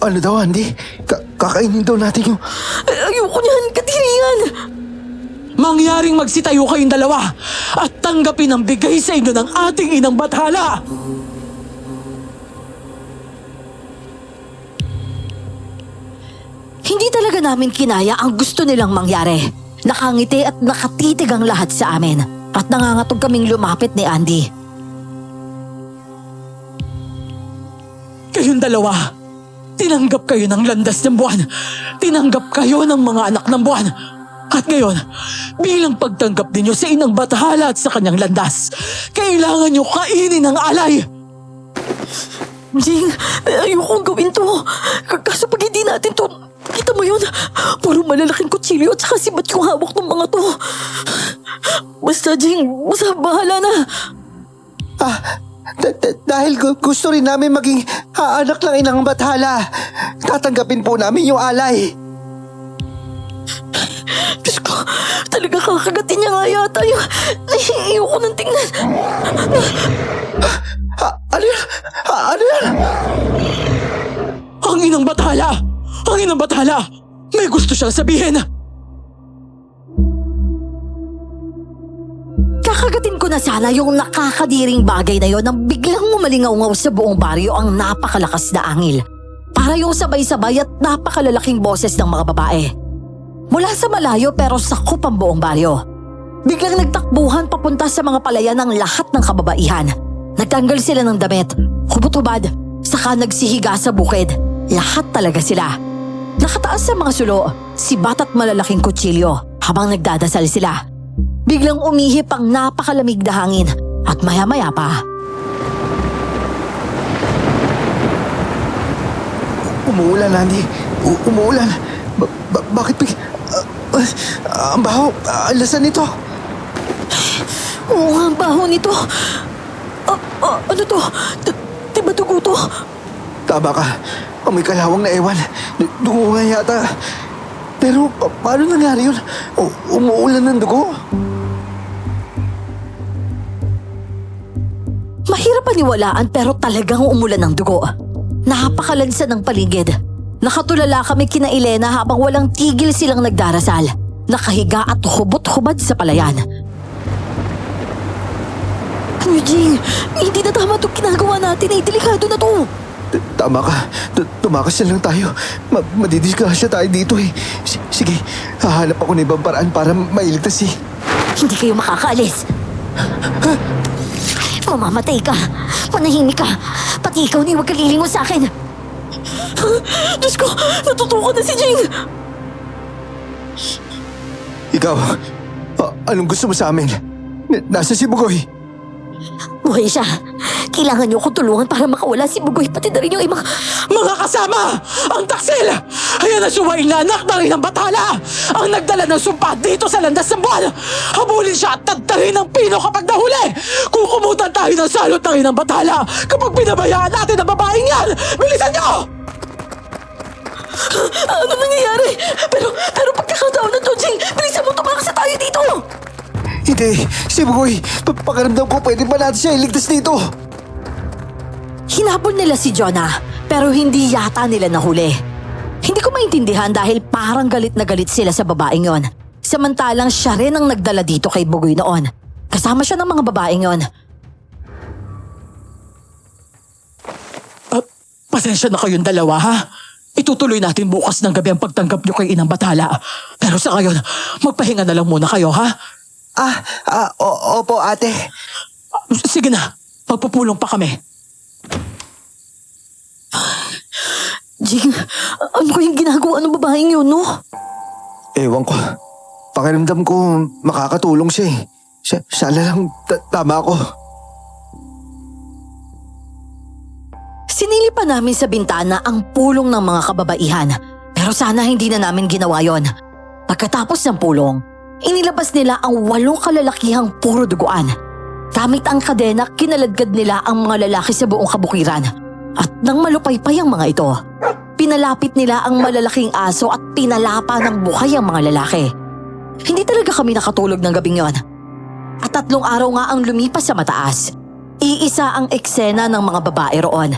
Ano daw, Andy? Kakainin daw natin yung... Ayoko niyan, katiringan! Mangyaring magsitayo kayong dalawa at tanggapin ang bigay sa inyo ng ating inang bathala! Hindi talaga namin kinaya ang gusto nilang mangyari. Nakangiti at nakatitig ang lahat sa amin at nangangatog kaming lumapit ni Andy. Kayong dalawa, tinanggap kayo ng Landas ng Buwan. Tinanggap kayo ng mga anak ng buwan. At ngayon, bilang pagtanggap ninyo sa inang bathala at sa kanyang landas, kailangan nyo kainin ang alay! Jing, ayokong gawin to. Kaso pag hindi natin to, kita mo yun, puro malalaking kutsilyo at saka sibat yung hawak ng mga to. Basta Jing, basta bahala na. Dahil gusto rin namin maging anak ng inang bathala, tatanggapin po namin yung alay. Diyos ko, talaga kakagatin niya nga yata yung... Ayoko nang tingnan. Ano yan? Ano yan? Ang inang bathala! Ang inang bathala! May gusto siyang sabihin! Kakagatin ko na sana yung nakakadiring bagay na yon nang biglang umalingaw-ngaw sa buong baryo ang napakalakas na angil. Para yung sabay-sabay at napakalalaking boses ng mga babae. Mula sa malayo pero sakop ang buong baryo. Biglang nagtakbuhan papunta sa mga palayan ng lahat ng kababaihan. Nagtanggal sila ng damit, hubot-hubad, saka nagsihiga sa bukid. Lahat talaga sila. Nakataas sa mga sulo, sibat at malalaking kutsilyo habang nagdadasal sila. Biglang umihip ang napakalamig na hangin at maya-maya pa. Umuulan, Andy. Umuulan. Bakit ang baho, ang lasa nito. Oo nga, ang baho nito. Ano to? Diba to dugo to. Tama ka. Amoy kalawang na ewan. Dugo nga yata. Pero paano nangyari yun? Umuulan ng dugo? Mahirap paniwalaan pero talagang umulan ng dugo. Napakalansa ng paligid. Nakatulala kami kina Elena habang walang tigil silang nagdarasal. Nakahiga at hubot-hubad sa palayan. Ano, Jing? Hindi na tama itong ginagawa natin. Delikado na to. Tama ka. Tumakas na lang tayo. Madidisgrasya tayo dito eh. Sige, hahanap ako ng ibang paraan para mailigtas eh. Hindi kayo makakaalis. Mamamatay ka. Manahimik ka. Pati ikaw ni huwag ka lilingon sa akin. Diyos ko, natutukan na si Jing. Ikaw, anong gusto mo sa amin? Nasa si Bugoy. Buhay siya. Kailangan niyo akong tulungan para makawala si Bugoy. Pati na rin yung ibang... Mga kasama! Ang taksil! Ayan ang suwaing na anak na rin ng batala! Ang nagdala ng sumpa dito sa landas ng buwan! Habulin siya at tagtarin ng pino kapag nahuli! Kukumutan tayo ng salot na rin ng batala kapag binabayaan natin ang babaeng yan! Bilisan niyo! Ano nangyayari? Pero pagkakataon na to, Jing, bilisan mo tumakas na tayo dito! Hindi, si Bugoy. Pakiramdam ko pwede ba natin siya iligtas dito? Hinabol nila si Jonah, pero hindi yata nila nahuli. Hindi ko maintindihan dahil parang galit na galit sila sa babaeng yon. Samantalang siya rin ang nagdala dito kay Bugoy noon. Kasama siya ng mga babaeng yon. Pasensya na kayong dalawa, ha? Itutuloy natin bukas ng gabi ang pagtanggap niyo kay Inang Batala. Pero sa ngayon, magpahinga na lang muna kayo, ha? Opo ate. Sige na, magpupulong pa kami. Jing, ano kayong ginagawa ng babaeng yun, no? Ewan ko. Pakiramdam ko makakatulong siya eh. Sana lang tama ako. Sinili pa namin sa bintana ang pulong ng mga kababaihan. Pero sana hindi na namin ginawa yon. Pagkatapos ng pulong, inilabas nila ang 8 kalalakihang puro duguan. Gamit ang kadena, kinaladkad nila ang mga lalaki sa buong kabukiran. At nang malupaypay ang mga ito, pinalapit nila ang malalaking aso at pinalapa ng buhay ang mga lalaki. Hindi talaga kami nakatulog ng gabing yon. At 3 araw nga ang lumipas sa mataas. Iisa ang eksena ng mga babae roon.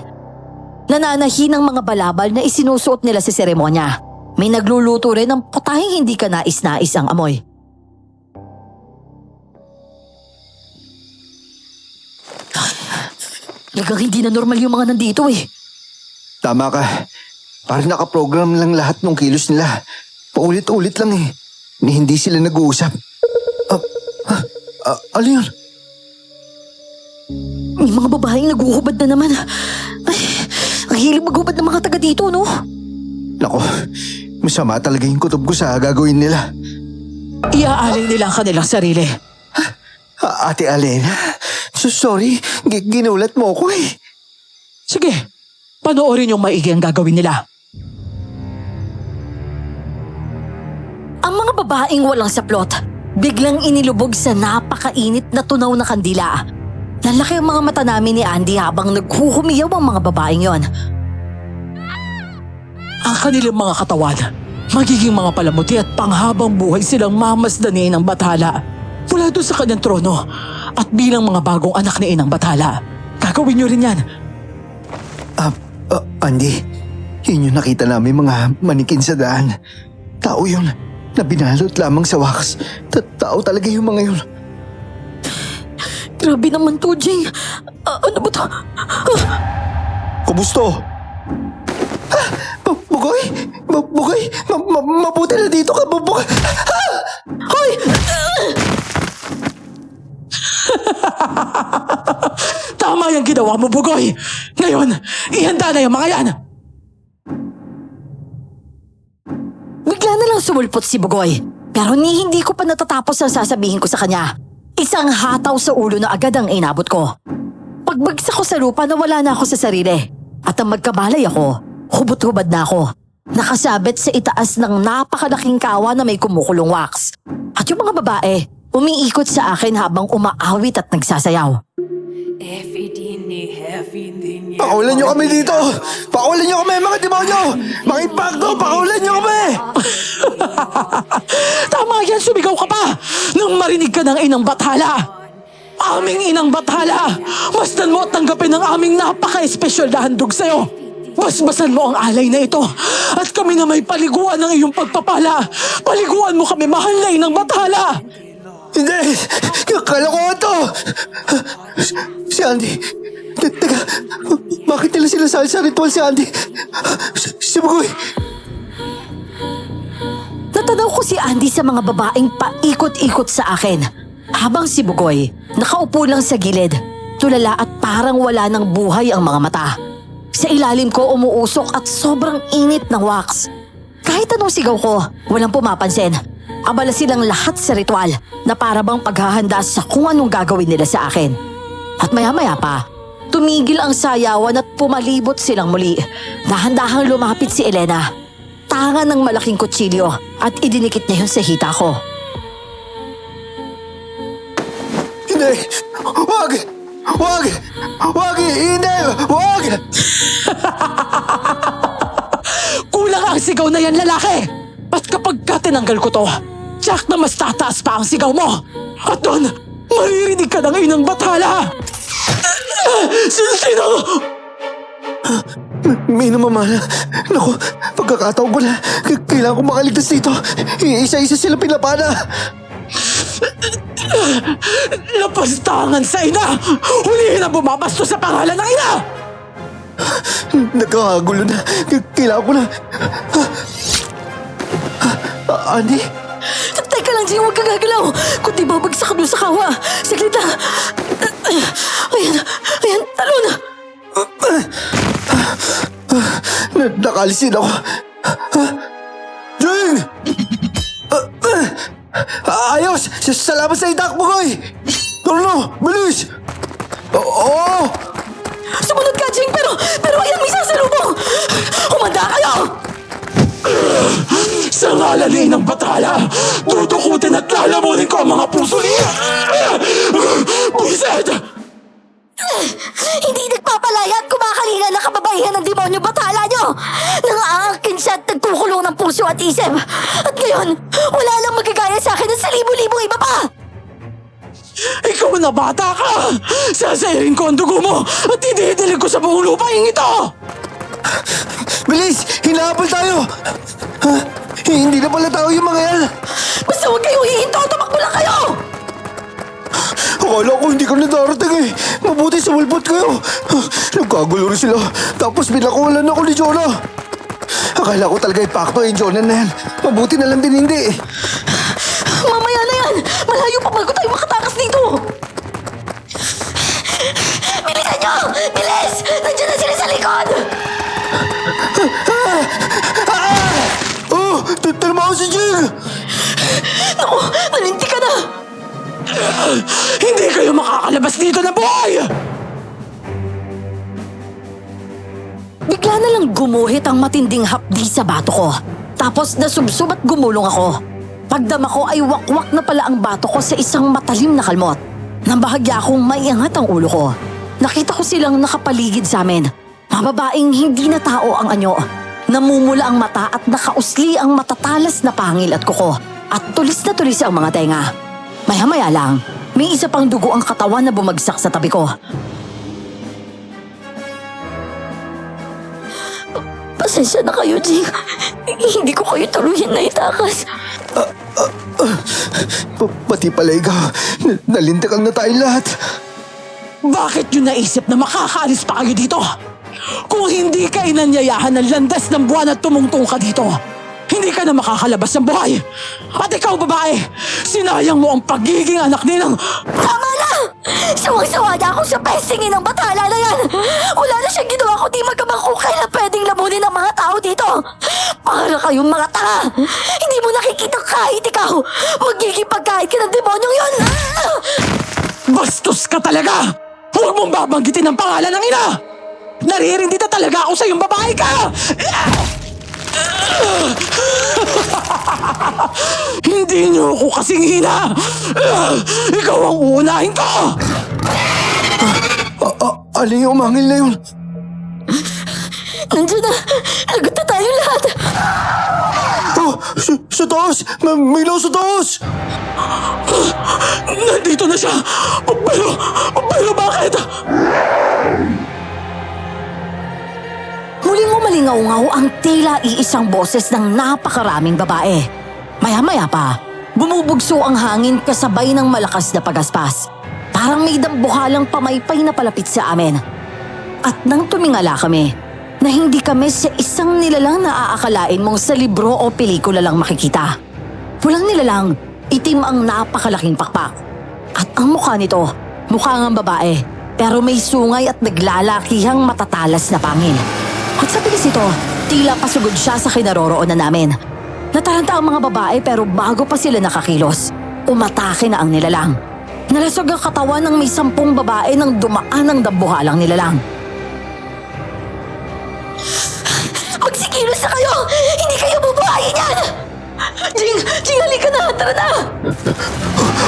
Nananahi ng mga balabal na isinusuot nila sa seremonya. May nagluluto rin ng putahing hindi ka nais-nais ang amoy. Talagang hindi na normal yung mga nandito eh. Tama ka. Parang nakaprogram lang lahat ng kilos nila. Paulit-ulit lang eh. Hindi sila nag-uusap. Ano yun? May mga babaeng naguhubad na naman. Ay, ang hilig maghubad ng mga taga dito, no? Nako, masama talaga yung kutob ko sa gagawin nila. Iaalay nila ang kanilang sarili. Ate Alena, sorry, ginulat mo ako eh. Sige, panoorin yung maigi ang gagawin nila. Ang mga babaeng walang saplot, biglang inilubog sa napakainit na tunaw na kandila. Lalaki ang mga mata namin ni Andy habang naghuhumiyaw ang mga babaeng yon. Ang kanilang mga katawan, magiging mga palamuti at panghabang buhay silang mamasdanin ng batala mula doon sa kanyang trono at bilang mga bagong anak ni Inang Batala. Gagawin niyo rin yan. Andy, yun yung nakita namin mga manikin sa daan. Tao yun, na binalot lamang sa wax. Tao talaga yung mga yun. Grabe naman to, Jing. Ano ba to? Kumusto? Bugoy? Bugoy? Mabuti na dito ka, Bugoy. Hoy! Tama yung ginawa mo, Bugoy. Ngayon, ihanda na yung mga yan. Bigla na lang sumulpot si Bugoy. Pero hindi ko pa natatapos ang sasabihin ko sa kanya. Isang hataw sa ulo na agad ang inabot ko. Pagbagsak ko sa lupa, nawala na ako sa sarili. At ang magkabalay ako, hubot-hubad na ako. Nakasabit sa itaas ng napakalaking kawa na may kumukulong wax. At yung mga babae, umiikot sa akin habang umaawit at nagsasayaw. Pakulan nyo kami dito! Pakulan nyo kami, mga demonyo! Mga impacto, pakulan nyo kami! Tama yan, sumigaw ka pa! Nang marinig ka ng inang bathala! Aming inang bathala! Masdan mo at tanggapin ang aming napaka-espesyal na handog sa'yo! Basbasan mo ang alay na ito! At kami na may paliguan ng iyong pagpapala! Paliguan mo kami, mahal na inang bathala! Hindi! Kalokohan to! Si Andy! Teka, bakit nila sinasali sa ritual si Andy? Si Bugoy! Natanaw ko si Andy sa mga babaeng paikot-ikot sa akin. Habang si Bugoy, nakaupo lang sa gilid, tulala at parang wala ng buhay ang mga mata. Sa ilalim ko umuusok at sobrang init ng wax. Kahit anong sigaw ko, walang pumapansin. Abala silang lahat sa ritual na para bang paghahanda sa kung anong gagawin nila sa akin. At maya-maya pa, tumigil ang sayawan at pumalibot silang muli. Dahan-dahang lumapit si Elena. Tangan ng malaking kutsilyo at idinikit niya yun sa hita ko. Hindi! Wag! Wag! Wag! Hindi! Wag! Kulang ang sigaw na yan, lalaki! At kapag ka tinanggal ko to, tiyak na mas tataas pa ang sigaw mo! At doon, maririnig ka ng inang bathala! Sino? May namamala. Naku, pagkakataon ko na. Kailangan ko makaligtas dito. Isa-isa sila pinapana. Lapastangan sa ina! Hulihin ang bumabasto sa pangalan ng ina! Nagkakagulo na. Kailangan ko na. Andy? Teka lang, Jing, huwag kang gagalaw. Kundi babagsak ka doon sa kawa. Saglit lang. Ayan, talon. Nakalisin ako. Jing! Ayos! Salamat sa itak mo, Koy! Torno, bilis! Oo! Sumunod ka, Jing, pero ayan, may sasalubong. Humanda kayo! Sa ngalan ng batala, tutukutin at lalamunin ko ang mga puso niya! Buisit! Hindi nagpapalaya at kumakalinga na kababaihan ng demonyo batala nyo! Nangaangkin siya at nagkukulong ng puso at isip. At ngayon, wala lang magagaya sa akin at sa libo-libong iba pa! Ikaw na bata ka! Sasayarin ko ang dugo mo at ididilig ko sa buong lupaing ito! Bilis! Hinahabol tayo! Hindi na pala tao yung mga yan! Basta huwag kayong hihinto! Tumakbo lang kayo! Akala ko hindi ka na darating eh. Mabuti sa walbot kayo. Nagkagulo rin sila. Tapos binakulan ako ni Jonah. Akala ko talaga ipakto yung Jonah na yan. Mabuti na lang din hindi. Mamaya na yan! Malayo pa bago tayo makatakas dito! Bilisan nyo! Bilis! Nandiyan na sila sa likod! Oh! Talma ko si Jing! Naku! Nalinti ka na! Hindi kayo makakalabas dito na buhay! Bigla na lang gumuhit ang matinding hapdi sa bato ko. Tapos nasubsob at gumulong ako. Pagdama ko ay wakwak na pala ang bato ko sa isang matalim na kalmot. Nang bahagya akong maiangat ang ulo ko. Nakita ko silang nakapaligid sa amin. Mababaing hindi na tao ang anyo. Namumula ang mata at nakausli ang matatalas na pangil at kuko. At tulis na tulis ang mga tenga. Maya-maya lang, may isa pang dugo ang katawan na bumagsak sa tabi ko. Pasensya na kayo, Jing. Hindi ko kayo tuluyan na itakas. Pati pala ikaw. Nalintikang na tayo lahat. Bakit nyo naisip na makakaalis pa kayo dito? Kung hindi ka inanyayahan ng landas ng buwan at tumungtong ka dito, hindi ka na makakalabas ng buhay. At ikaw, babae, sinayang mo ang pagiging anak ninang... Tama na! Sawang-sawa na ako sa pestingin ng batala na yan! Wala na siyang ginawa kundi magkamang kung kailan pwedeng lamunin ng mga tao dito! Para kayong mga tanga! Hindi mo nakikita kahit ikaw! Magiging pagkain ka ng demonyong yun! Bastos ka talaga! Huwag mong babanggitin ang pangalan ng ina! Naririndi na talaga ako sa iyong babae ka! Hindi niyo ako kasing hina! Ikaw ang uunahin ko! Alin yung umangil na yun? Nandiyan na! Lagot na tayo lahat! Oh, sa taas! May ilaw sa taas! Nandito na siya! Pero bakit? Muling umalingaw-ngaw ang tila iisang boses ng napakaraming babae. Maya-maya pa, bumubugso ang hangin kasabay ng malakas na pagaspas. Parang may dambuhalang pamaypay na palapit sa amin. At nang tumingala kami, na hindi kami sa isang nilalang na aakalain mong sa libro o pelikula lang makikita. Walang nilalang, itim ang napakalaking pakpak. At ang mukha nito, mukha ng babae, pero may sungay at naglalakihang matatalas na pangil. At sa bilis ito, tila pasugod siya sa kinaroroonan namin. Nataranta ang mga babae pero bago pa sila nakakilos, umatake na ang nilalang. Nalasog ang katawan ng may 10 babae nang dumaan ang dambuhalang nilalang. Magsikilos na kayo! Hindi kayo bubuhayin yan! Jing, halika na! Tara na!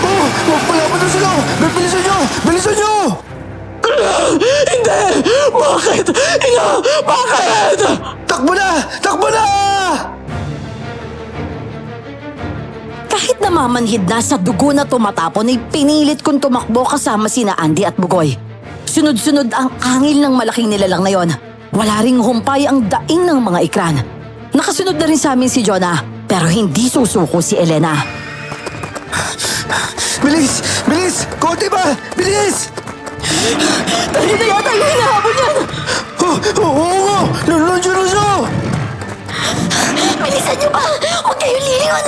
Oh, palaban na sila! Bilisan nyo! Bilisan nyo! Hindi! Bakit? Ina! Bakit? Takbo na! Takbo na! Kahit namamanhid na sa dugo na tumatapon ay pinilit kong tumakbo kasama sina Andy at Bugoy. Sunod-sunod ang angil ng malaking nilalang na yon. Wala ring humpay ang daing ng mga ikran. Nakasunod na rin sa amin si Jonah, pero hindi susuko si Elena. Bilis! Bilis! Konti ba? Bilis! Tayo na yata yung hinahabol yan! Oo nga! Nandiyan na siya! Bilisan niyo ba? Huwag kayong lilingon!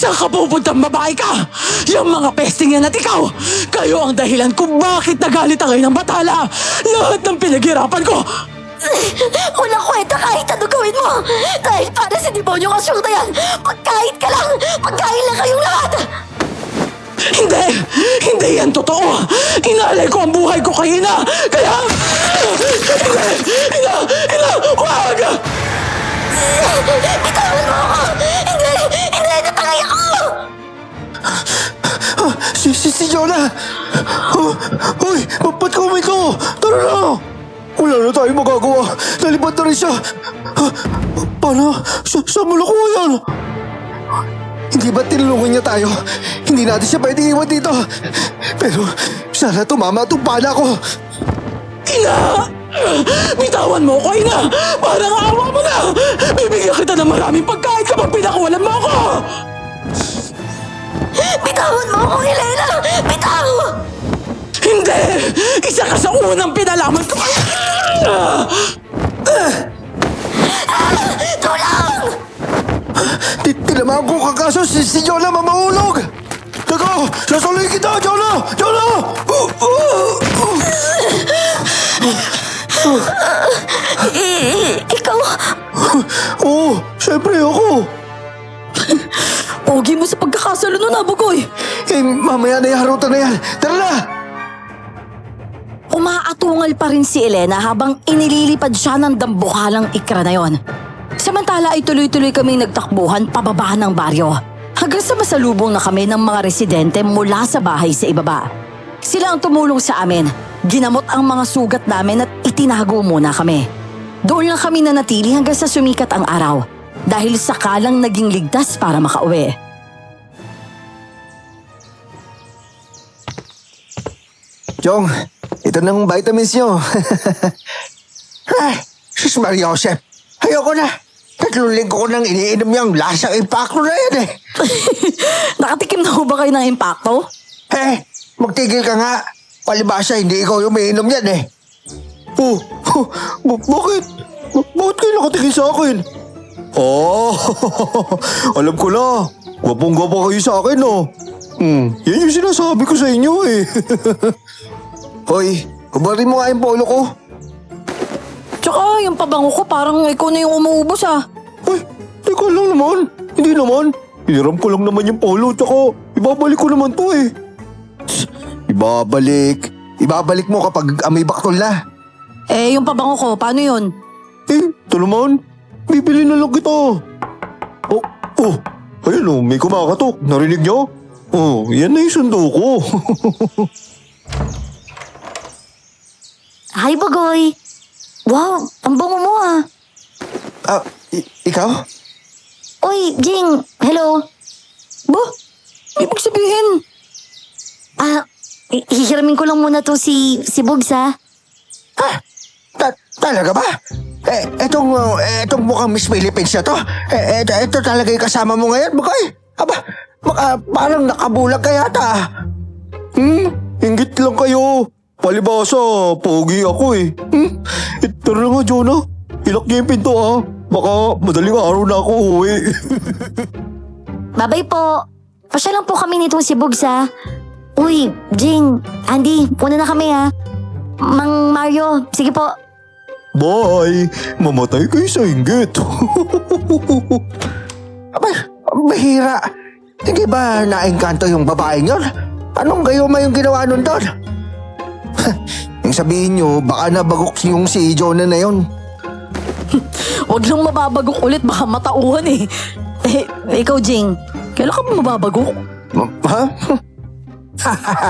Saan ka pupuntang babae ka? Yung mga pesting yan at ikaw! Kayo ang dahilan kung bakit nagalit ang ng batala! Lahat ng pinaghirapan ko! Walang kwenta kahit ano gawin mo! Dahil para sa demonyo ka syurta yan! Pagkahit ka lang! Pagkain lang kayong lahat! Hindi! Hindi yan totoo! Inalay ko ang buhay ko kay Ina! Kaya... Hindi! Ina! Huwag! Bitawan mo ako! Hindi! Natangay ako! Si Jonah! Hoy! Ba't ka umito? Tara na! Wala na tayong magagawa. Nalipad na rin siya. Paano? Saan mo nakuha yan? Hindi ba tinulungan niya tayo? Hindi natin siya pwede iwan dito. Pero sana tumama itong pala ko. Ina! Bitawan mo ko, Ina! Parang awa mo na! Bibigyan kita ng maraming pagkain kapag pinakawalan mo ako! Bitawan mo ako, Elena! Bitaw! Hindi! Isa ka sa unang pinalaman ko! Tulong! Tinamaan ko kakaso si Jonah mamahulog! Tago! Sasaloy kita, Jonah! Jonah! Ikaw, Oo, syempre ako. pogi mo sa pagkakasalo nun, Bugoy. Mamaya na yung harutan na yan. Tara na! Umaatungal pa rin si Elena habang inililipad siya ng dambuhalang ikra na yon. Samantala ay tuloy-tuloy kaming nagtakbuhan pababa ng baryo. Hanggang sa masalubong na kami ng mga residente mula sa bahay sa ibaba. Sila ang tumulong sa amin, ginamot ang mga sugat namin at itinago muna kami. Doon lang kami nanatili hanggang sa sumikat ang araw dahil sakalang naging ligtas para makauwi. Jong, ito ng vitamins nyo. Ay, sus Maria Josep. Ayoko na. 3 linggo ko nang iniinom yung lasang impacto na yan eh. Nakatikim na ho ba kayo ng impacto? Magtigil ka nga. Palibasa, hindi ikaw yung umiinom yan eh. Bakit? Bakit kayo nakatingin sa akin? Alam ko na. Gwapong-gwapo kayo sa akin, no? Yan yung sinasabi ko sa inyo eh. Hoy, hubarin mo nga yung polo ko. Tsaka yung pabango ko parang ikaw na yung umuubos ah. Ay, teka lang naman. Hindi naman. Hiniram ko lang naman yung polo, tsaka ibabalik ko naman to eh. Ibabalik. Ibabalik mo kapag amoy baktol na. Eh, yung pabango ko, paano yun? Ito naman. Bibili na lang kita. Ayun may kumakatok. Narinig niyo? Yan na yung sundo ko. Hi, Bugoy. Wow, ang bango mo ah. Ikaw? Uy, Jing, hello. Bo, ibig sabihin, Hihiramin ko lang muna to si Bugs ha. Talaga ba? Etong mukhang Miss Philippines na to. Ito talaga yung kasama mo ngayon, Bugoy. Aba, parang nakabulag ka yata. Ingit lang kayo. Palibasa, pogi ako eh. Tara nga, Jonah. Ilak niya yung pinto ah. Baka madaling araw na ako uwi. Babay po. Pasya lang po kami nitong si Bugs ha. Uy, Jing, Andy, una na kami ha. Mang Mario, sige po. Bye! Mamatay kayo sa inggit. Aba, bahira. Hindi ba naengkanto yung babaeng yun? Anong gayuma yung ginawa nun doon? Yung sabihin nyo, baka nabagok yung si Jonah na yun. wag lang mababagok ulit, baka matauhan eh. Ikaw, Jing, kailan ka ba mababagok? Ha?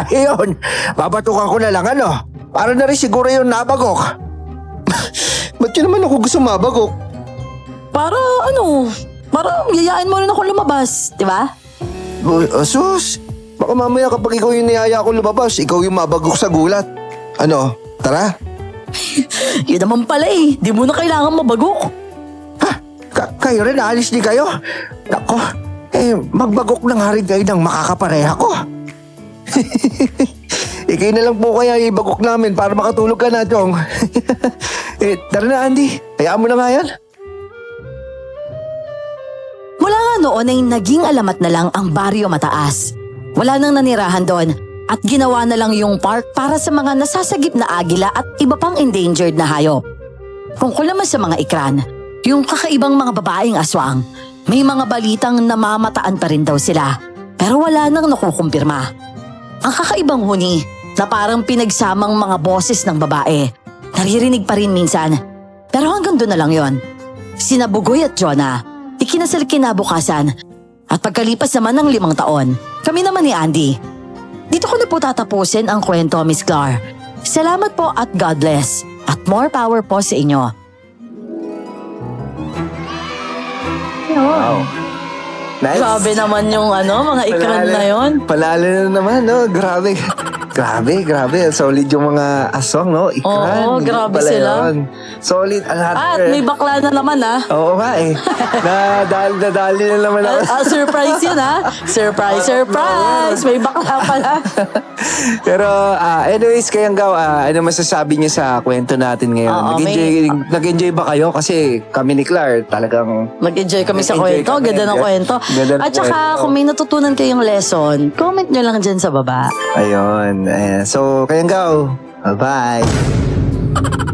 Yun, babatukan ko na lang ano. Para na rin siguro yung nabagok. Ba't yun naman ako gusto mabagok? Para yayain mo rin ako lumabas, di ba? Uy, sus! Baka mamaya kapag ikaw yung niyaya ko lumabas, ikaw yung mabagok sa gulat. Ano, tara? Yun naman pala eh, di mo na kailangan mabagok. Kayo rin, alis di kayo. Nako, magbagok na nga rin kayo ng makakapareha ko. Ikay na lang po kaya ibagok namin para makatulog ka na, Chong. Tara na, Andy. Hayaan mo na nga yan. Mula nga noon ay naging alamat na lang ang Baryo Mataas. Wala nang nanirahan doon at ginawa na lang yung park para sa mga nasasagip na agila at iba pang endangered na hayop. Tungkol naman sa mga ikran, yung kakaibang mga babaeng aswang, may mga balitang namamataan pa rin daw sila pero wala nang nakukumpirma. Ang kakaibang huni na parang pinagsamang mga boses ng babae, naririnig pa rin minsan pero hanggang doon na lang yon. Sina Bugoy at Jonah, ikinasal kinabukasan at pagkalipas naman ng 5 taon, kami naman ni Andy. Dito ko na po tatapusin ang kwento, Miss Clar. Salamat po at God bless. At more power po sa inyo. Wow. Nice. Grabe naman yung mga ikran na yon. Palalo na naman, no? Grabe. Grabe. Solid yung mga aswang, no? Ikran. Oo, Hindi grabe pala sila. yun. Solid. At may bakla na naman Oo nga eh. Nadali na naman ako. Surprise yun Surprise. May bakla pala. Pero anyways, Kayanggaw, ano masasabi niyo sa kwento natin ngayon? Oo, Nag-enjoy ba kayo? Kasi kami ni Clar talagang Nag-enjoy kami sa Nag-enjoy kwento. kami. Ganda ng kwento. Ganda ng At saka kwento. kung may natutunan kayong lesson, comment nyo lang dyan sa baba. ayun. So, Kayanggaw, bye-bye.